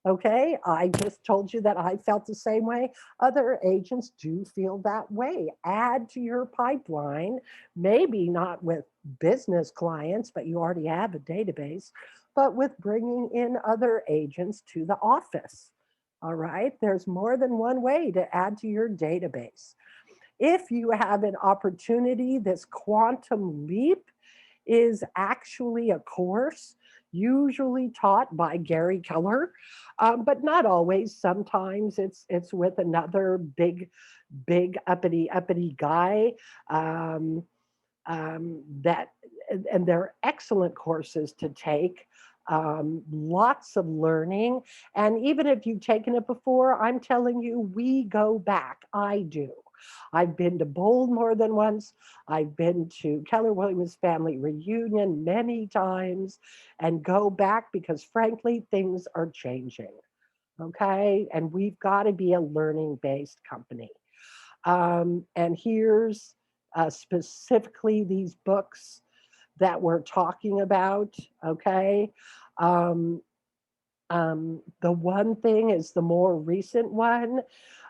Okay, I just told you that I felt the same way. Other agents do feel that way. Add to your pipeline, maybe not with business clients, but you already have a database, but with bringing in other agents to the office. All right, there's more than one way to add to your database. If you have an opportunity, this quantum leap is actually a course usually taught by Gary Keller, but not always. Sometimes it's with another big uppity guy. That and they're excellent courses to take. Lots of learning, and even if you've taken it before, I'm telling you, we go back. I do. I've been to Bold more than once. I've been to Keller Williams Family Reunion many times and go back because, frankly, things are changing. Okay. And we've got to be a learning based company. And here's specifically these books that we're talking about. Okay. Um, the one thing is the more recent one,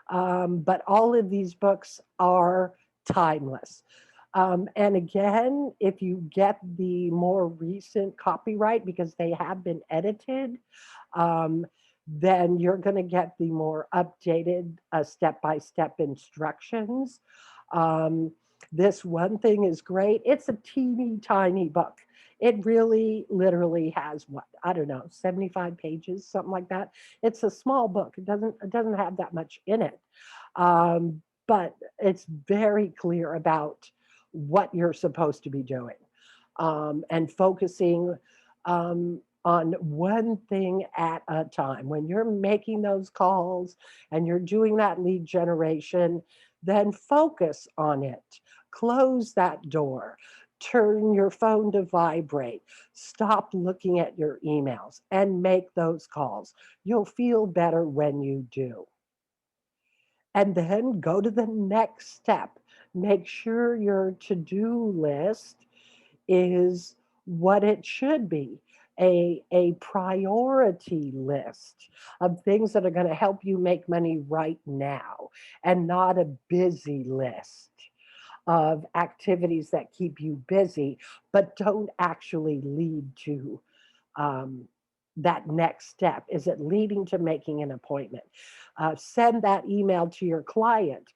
but all of these books are timeless. And again, if you get the more recent copyright, because they have been edited, then you're going to get the more updated step-by-step instructions. This one thing is great. It's a teeny tiny book. It really literally has what, I don't know, 75 pages, something like that. It's a small book. It doesn't have that much in it. But it's very clear about what you're supposed to be doing, and focusing on one thing at a time. When you're making those calls and you're doing that lead generation, then focus on it. Close that door. Turn your phone to vibrate. Stop looking at your emails and make those calls. You'll feel better when you do. And then go to the next step. Make sure your to do list is what it should be, a priority list of things that are going to help you make money right now, and not a busy list of activities that keep you busy but don't actually lead to um, that next step. Is it leading to making an appointment? Send that email to your client,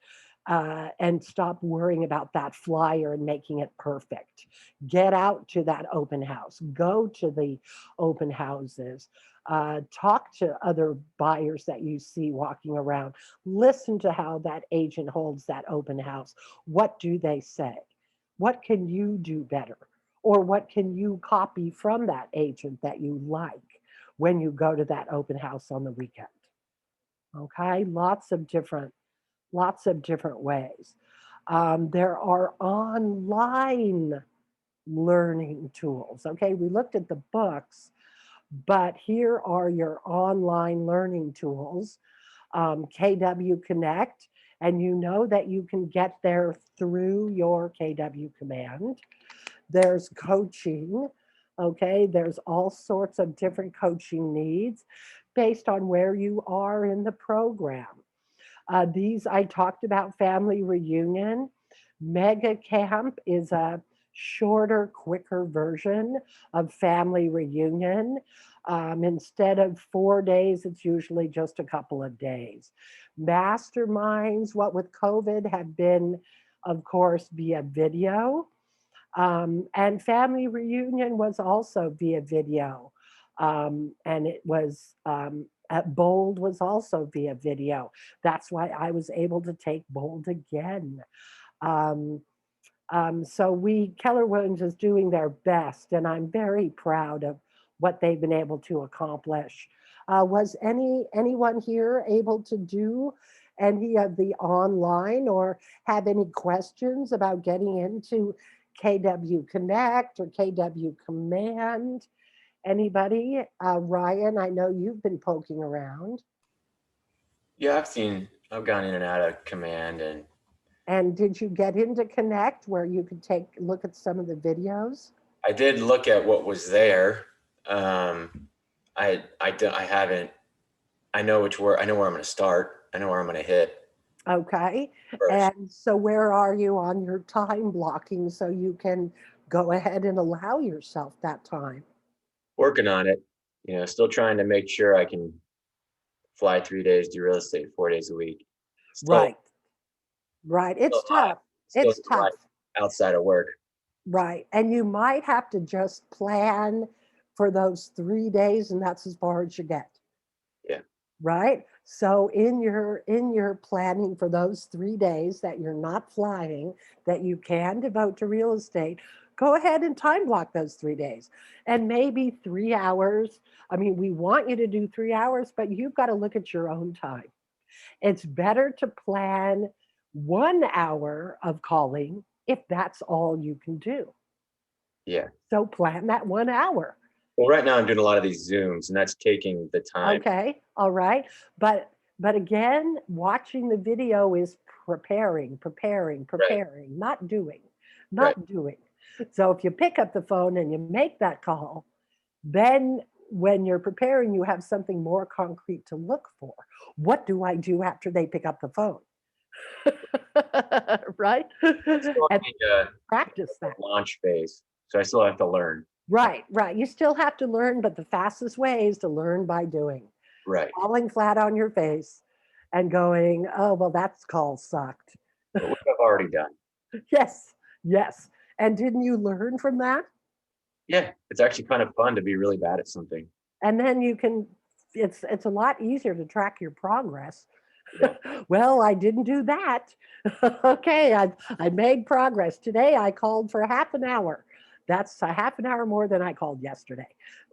and stop worrying about that flyer and making it perfect. Get out to that open house, go to the open houses, talk to other buyers that you see walking around, listen to how that agent holds that open house. What do they say? What can you do better? Or what can you copy from that agent that you like when you go to that open house on the weekend? Okay, lots of different ways. There are online learning tools. Okay, we looked at the books, but here are your online learning tools. KW Connect, and you know that you can get there through your KW command. There's coaching. Okay, there's all sorts of different coaching needs based on where you are in the program. These I talked about family reunion. Mega Camp is a shorter, quicker version of family reunion. Instead of 4 days, it's usually just a couple of days. Masterminds, what with COVID, have been, of course, via video. And family reunion was also via video. And it was at Bold was also via video. That's why I was able to take Bold again. Um, so Keller Williams is doing their best, and I'm very proud of what they've been able to accomplish. Was anyone here able to do any of the online or have any questions about getting into KW Connect or KW Command? Anybody? Ryan, I know you've been poking around. Yeah, I've gone in and out of command, and And did you get into Connect where you could look at some of the videos? I did look at what was there. I haven't. I know I know where I'm going to start. I know where I'm going to hit Okay. first. And so where are you on your time blocking so you can go ahead and allow yourself that time? Working on it. Still trying to make sure I can fly 3 days, do real estate 4 days a week. Still, Right. Right. It's still, tough. still It's tough. outside of work. Right. And you might have to just plan for those 3 days, and that's as far as you get. Yeah. Right. So in your planning for those 3 days that you're not flying, that you can devote to real estate, go ahead and time block those 3 days. And maybe 3 hours. I mean, we want you to do 3 hours, but you've got to look at your own time. It's better to plan 1 hour of calling if that's all you can do. Yeah. So plan that 1 hour. Well, right now I'm doing a lot of these Zooms, and that's taking the time. Okay. All right. But again, watching the video is preparing, not doing, Right. not doing. So if you pick up the phone and you make that call, then when you're preparing, you have something more concrete to look for. What do I do after they pick up the phone? Right? Still And in the practice that. launch phase, so I still have to learn. Right, right. You still have to learn, but the fastest way is to learn by doing. Right. Falling flat on your face and going, oh, well, that's call sucked. But what I've already done. Yes, yes. And didn't you learn from that? Yeah, it's actually kind of fun to be really bad at something. And then you can, it's a lot easier to track your progress. Yeah. Well, I didn't do that. Okay, I made progress. Today I called for half an hour. That's a half an hour more than I called yesterday.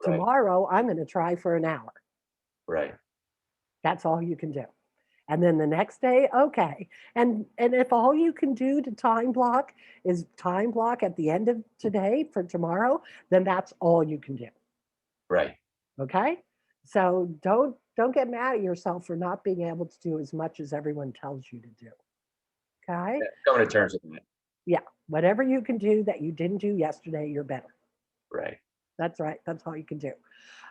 Right. Tomorrow I'm going to try for an hour. Right. That's all you can do. And then the next day, okay. And if all you can do to time block is time block at the end of today for tomorrow, then that's all you can do. Right. Okay? So don't get mad at yourself for not being able to do as much as everyone tells you to do. Okay? Yeah, coming to terms with that. Yeah. Whatever you can do that you didn't do yesterday, you're better. Right. That's right. That's all you can do.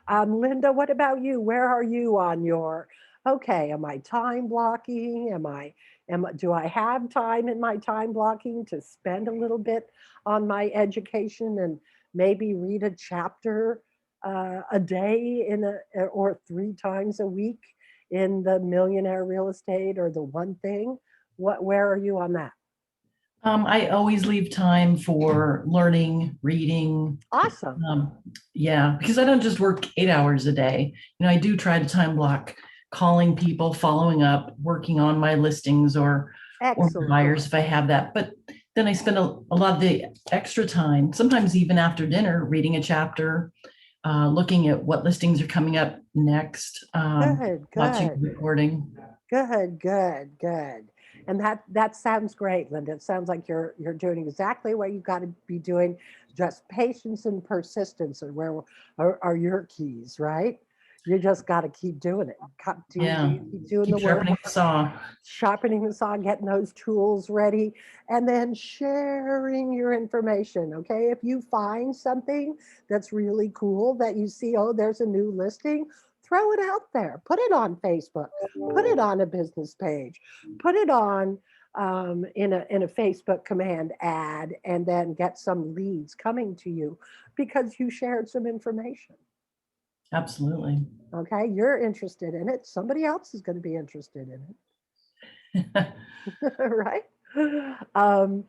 Linda, what about you? Where are you on your, okay, am I time blocking? Do I have time in my time blocking to spend a little bit on my education and maybe read a chapter a day or 3 times a week in the Millionaire Real Estate or the One Thing? Where are you on that? I always leave time for learning, reading. Awesome. Yeah, because I don't just work 8 hours a day. I do try to time block calling people, following up, working on my listings or Excellent. buyers if I have that. But then I spend a lot of the extra time, sometimes even after dinner, reading a chapter, looking at what listings are coming up next, Good, watching good. the recording. Good. And that sounds great, Linda. It sounds like you're doing exactly what you got to be doing. Just patience and persistence are your keys, right? You just got to keep doing it. Yeah. Keep doing Keep the work, sharpening the saw. sharpening the saw, getting those tools ready, and then sharing your information. Okay. If you find something that's really cool that you see, oh, there's a new listing, throw it out there. Put it on Facebook. Put it on a business page. Put it on in a Facebook command ad, and then get some leads coming to you because you shared some information. Absolutely. Okay. You're interested in it. Somebody else is going to be interested in it. Right? Um,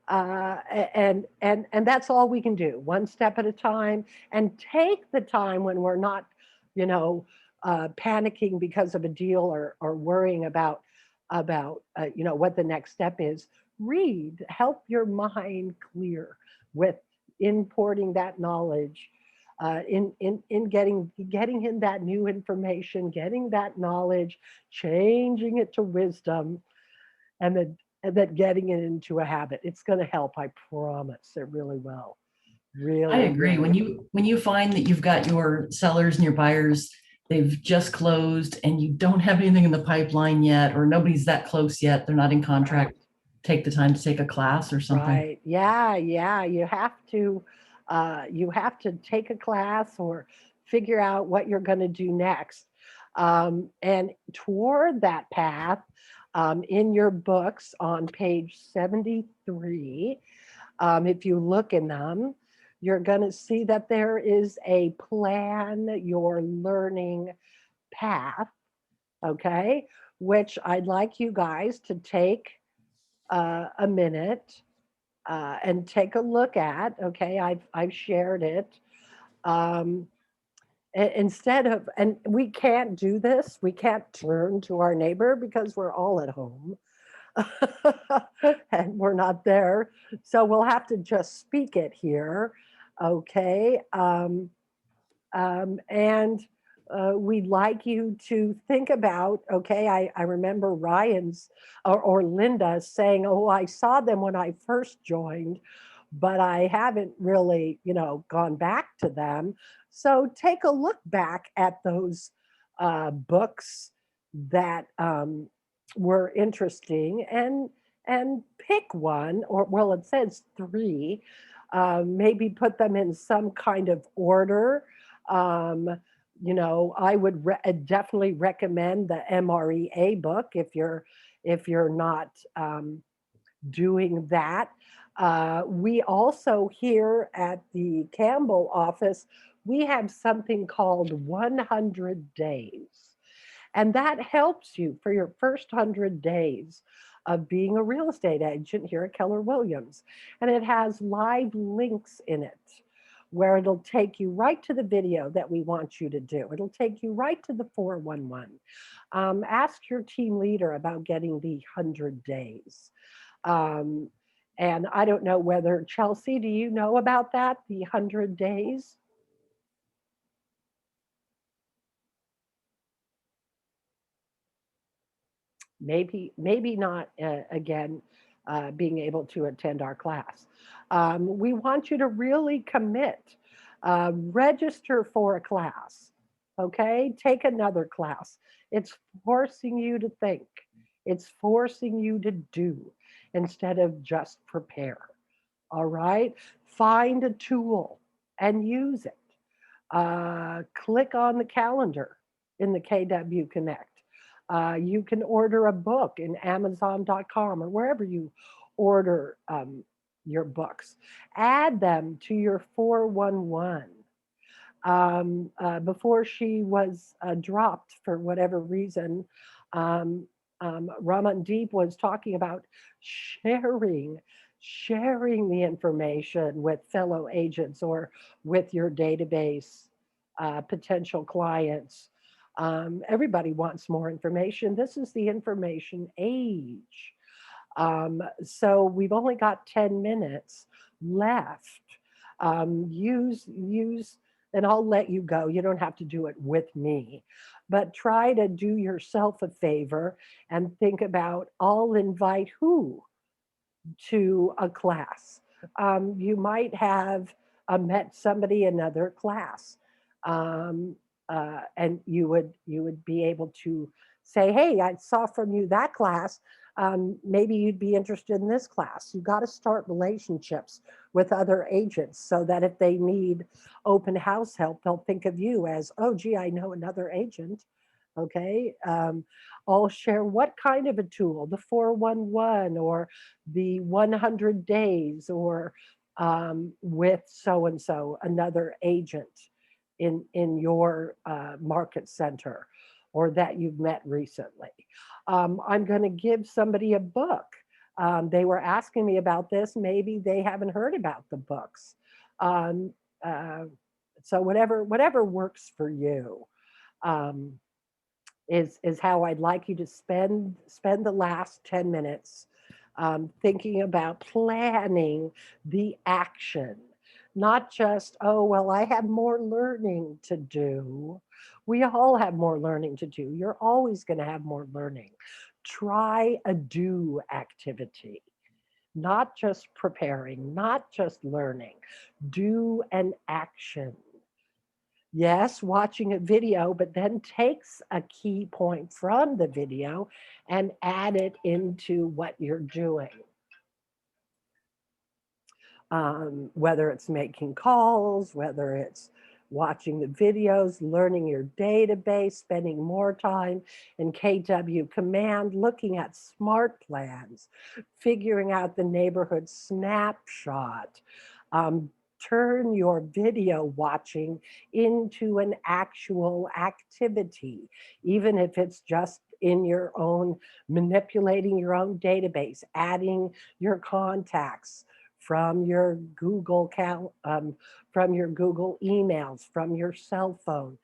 and that's all we can do, one step at a time, and take the time when we're not, you know, panicking because of a deal or worrying about what the next step is. Read, help your mind clear with importing that knowledge. In getting in that new information, getting that knowledge, changing it to wisdom, and then getting it into a habit. It's going to help. I promise. It really will. Really. I agree. will. When you find that you've got your sellers and your buyers, they've just closed and you don't have anything in the pipeline yet, or nobody's that close yet, they're not in contract, take the time to take a class or something. Right. Yeah. You have to take a class or figure out what you're going to do next. And toward that path, in your books on page 73, if you look in them, you're going to see that there is a plan your learning path, okay, which I'd like you guys to take a minute and take a look at. Okay, I've shared it. Um, Instead of, and we can't do this, we can't turn to our neighbor because we're all at home. And we're not there. So we'll have to just speak it here. Okay. And we'd like you to think about, okay, I remember Ryan's or Linda saying, oh, I saw them when I first joined, but I haven't really, gone back to them. So take a look back at those books that were interesting and pick one, or well, it says three. Maybe put them in some kind of order. Um, I would definitely recommend the MREA book if you're not doing that. We also here at the Campbell office, we have something called 100 days. And that helps you for your first 100 days of being a real estate agent here at Keller Williams. And it has live links in it where it'll take you right to the video that we want you to do. It'll take you right to the 411. Ask your team leader about getting the 100 days. Um, and I don't know whether, Chelsea, do you know about that, the 100 days? Maybe not, again, being able to attend our class. We want you to really commit, register for a class, okay? Take another class. It's forcing you to think, it's forcing you to do instead of just prepare, all right? Find a tool and use it. Click on the calendar in the KW Connect. You can order a book in Amazon.com or wherever you order your books. Add them to your 411. Before she was dropped for whatever reason, Ramandeep was talking about sharing, sharing the information with fellow agents or with your database potential clients. Everybody wants more information. This is the information age. So we've only got 10 minutes left. Use, and I'll let you go. You don't have to do it with me, but try to do yourself a favor and think about, I'll invite who to a class. You might have met somebody in another class, and you would be able to say, "Hey, I saw from you that class. Maybe you'd be interested in this class." You got to start relationships with other agents so that if they need open house help, they'll think of you as, "Oh, gee, I know another agent." Okay. I'll share what kind of a tool, the 411 or the 100 days, or with so and so, another agent in your market center or that you've met recently. I'm going to give somebody a book. They were asking me about this. Maybe they haven't heard about the books. Um, so whatever works for you. Is how I'd like you to spend the last 10 minutes, thinking about planning the action, not just, oh, well, I have more learning to do. We all have more learning to do. You're always going to have more learning. Try a do activity, not just preparing, not just learning. Do an action. Yes, watching a video, but then takes a key point from the video and add it into what you're doing. Whether it's making calls, whether it's watching the videos, learning your database, spending more time in KW Command, looking at smart plans, figuring out the neighborhood snapshot. Turn your video watching into an actual activity, even if it's just in your own, manipulating your own database, adding your contacts from your Google from your Google emails, from your cell phone.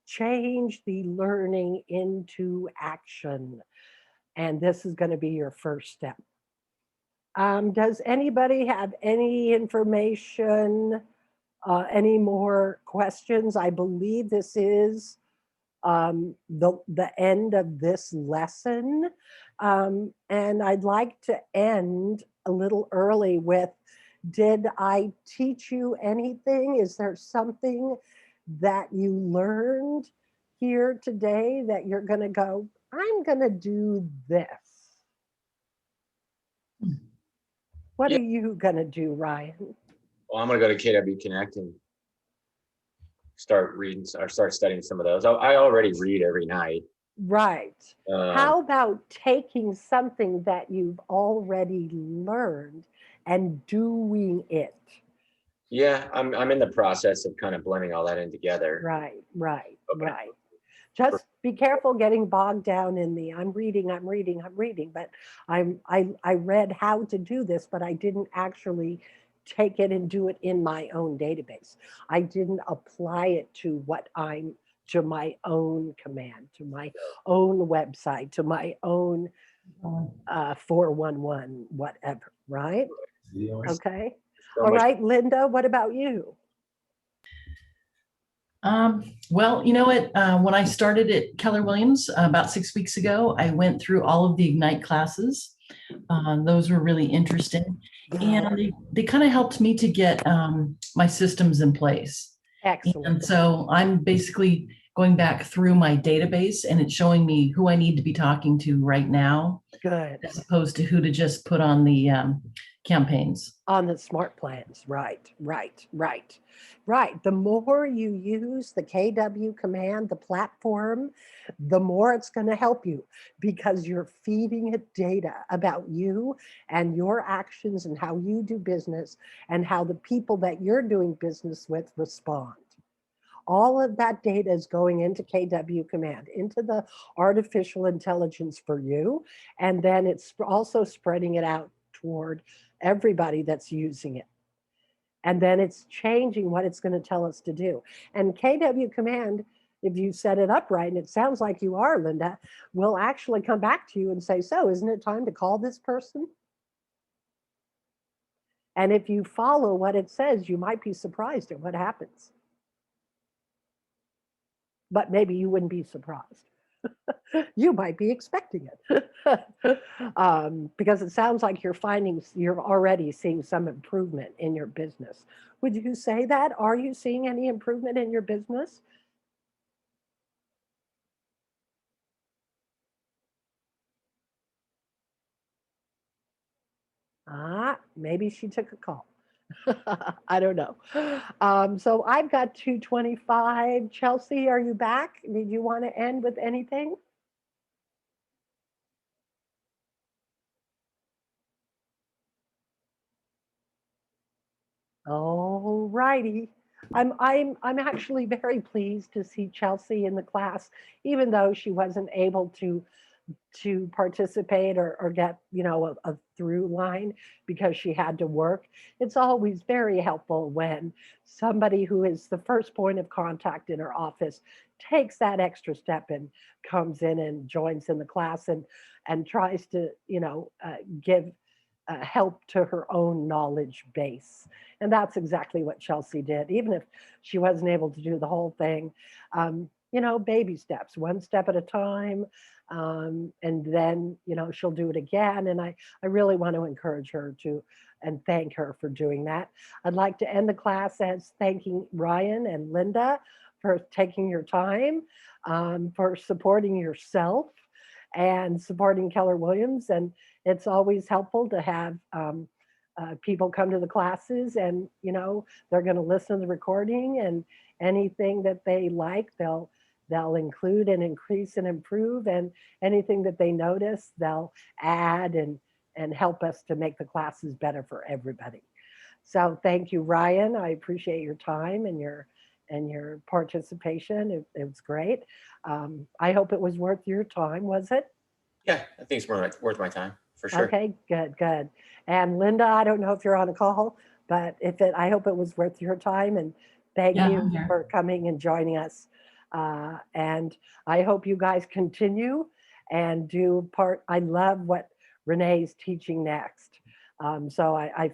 Change the learning into action. And this is going to be your first step. Does anybody have any information, any more questions? I believe this is the end of this lesson. And I'd like to end a little early with, did I teach you anything? Is there something that you learned here today that you're going to go, I'm going to do this? What Yeah. are you going to do, Ryan? Well, I'm going to go to KW Connect and start reading or start studying some of those. I already read every night. Right. How about taking something that you've already learned and doing it? Yeah, I'm in the process of kind of blending all that in together. Right. Okay. Just be careful getting bogged down in the I'm reading, but I read how to do this, but I didn't actually take it and do it in my own database. I didn't apply it to to my own command, to my own website, to my own 411, whatever, right? Okay. So All much- right, Linda, what about you? Well, you know what? When I started at Keller Williams about 6 weeks ago, I went through all of the Ignite classes. Those were really interesting. And they kind of helped me to get my systems in place. Excellent. And so I'm basically going back through my database and it's showing me who I need to be talking to right now, Good. as opposed to who to just put on the campaigns. On the smart plans. Right. The more you use the KW command, the platform, the more it's going to help you because you're feeding it data about you and your actions and how you do business and how the people that you're doing business with respond. All of that data is going into KW command, into the artificial intelligence for you. And then it's also spreading it out toward everybody that's using it. And then it's changing what it's going to tell us to do. And KW command, if you set it up right, and it sounds like you are, Linda, will actually come back to you and say, so isn't it time to call this person? And if you follow what it says, you might be surprised at what happens. But maybe you wouldn't be surprised. You might be expecting it because it sounds like you're already seeing some improvement in your business. Would you say that? Are you seeing any improvement in your business? Maybe she took a call. I don't know. So I've got 2:25. Chelsea, are you back? Did you want to end with anything? All righty. I'm actually very pleased to see Chelsea in the class, even though she wasn't able to participate or get a through line because she had to work. It's always very helpful when somebody who is the first point of contact in her office takes that extra step and comes in and joins in the class and tries to give help to her own knowledge base. And that's exactly what Chelsea did. Even if she wasn't able to do the whole thing, baby steps, one step at a time. And then, she'll do it again. And I really want to encourage her to and thank her for doing that. I'd like to end the class as thanking Ryan and Linda for taking your time, for supporting yourself and supporting Keller Williams. And it's always helpful to have people come to the classes and, they're going to listen to the recording and anything that they like, they'll include and increase and improve, and anything that they notice, they'll add and help us to make the classes better for everybody. So thank you, Ryan. I appreciate your time and your participation. It was great. I hope it was worth your time. Was it? Yeah, I think it's worth my time for sure. Okay, good. And Linda, I don't know if you're on a call, but I hope it was worth your time, and thank you for coming and joining us. And I hope you guys continue and do part. I love what Renee's teaching next. So I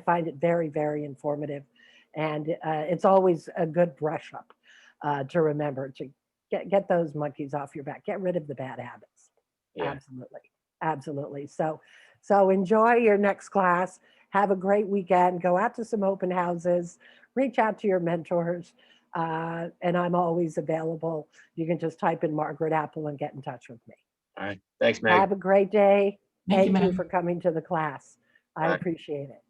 find it very, very informative, and it's always a good brush up to remember to get those monkeys off your back, get rid of the bad habits. Yeah. Absolutely. So enjoy your next class. Have a great weekend. Go out to some open houses. Reach out to your mentors. And I'm always available. You can just type in Margaret Apple and get in touch with me. All right. Thanks, Meg. Have a great day. Thank you Meg. for coming to the class. I Bye. appreciate it.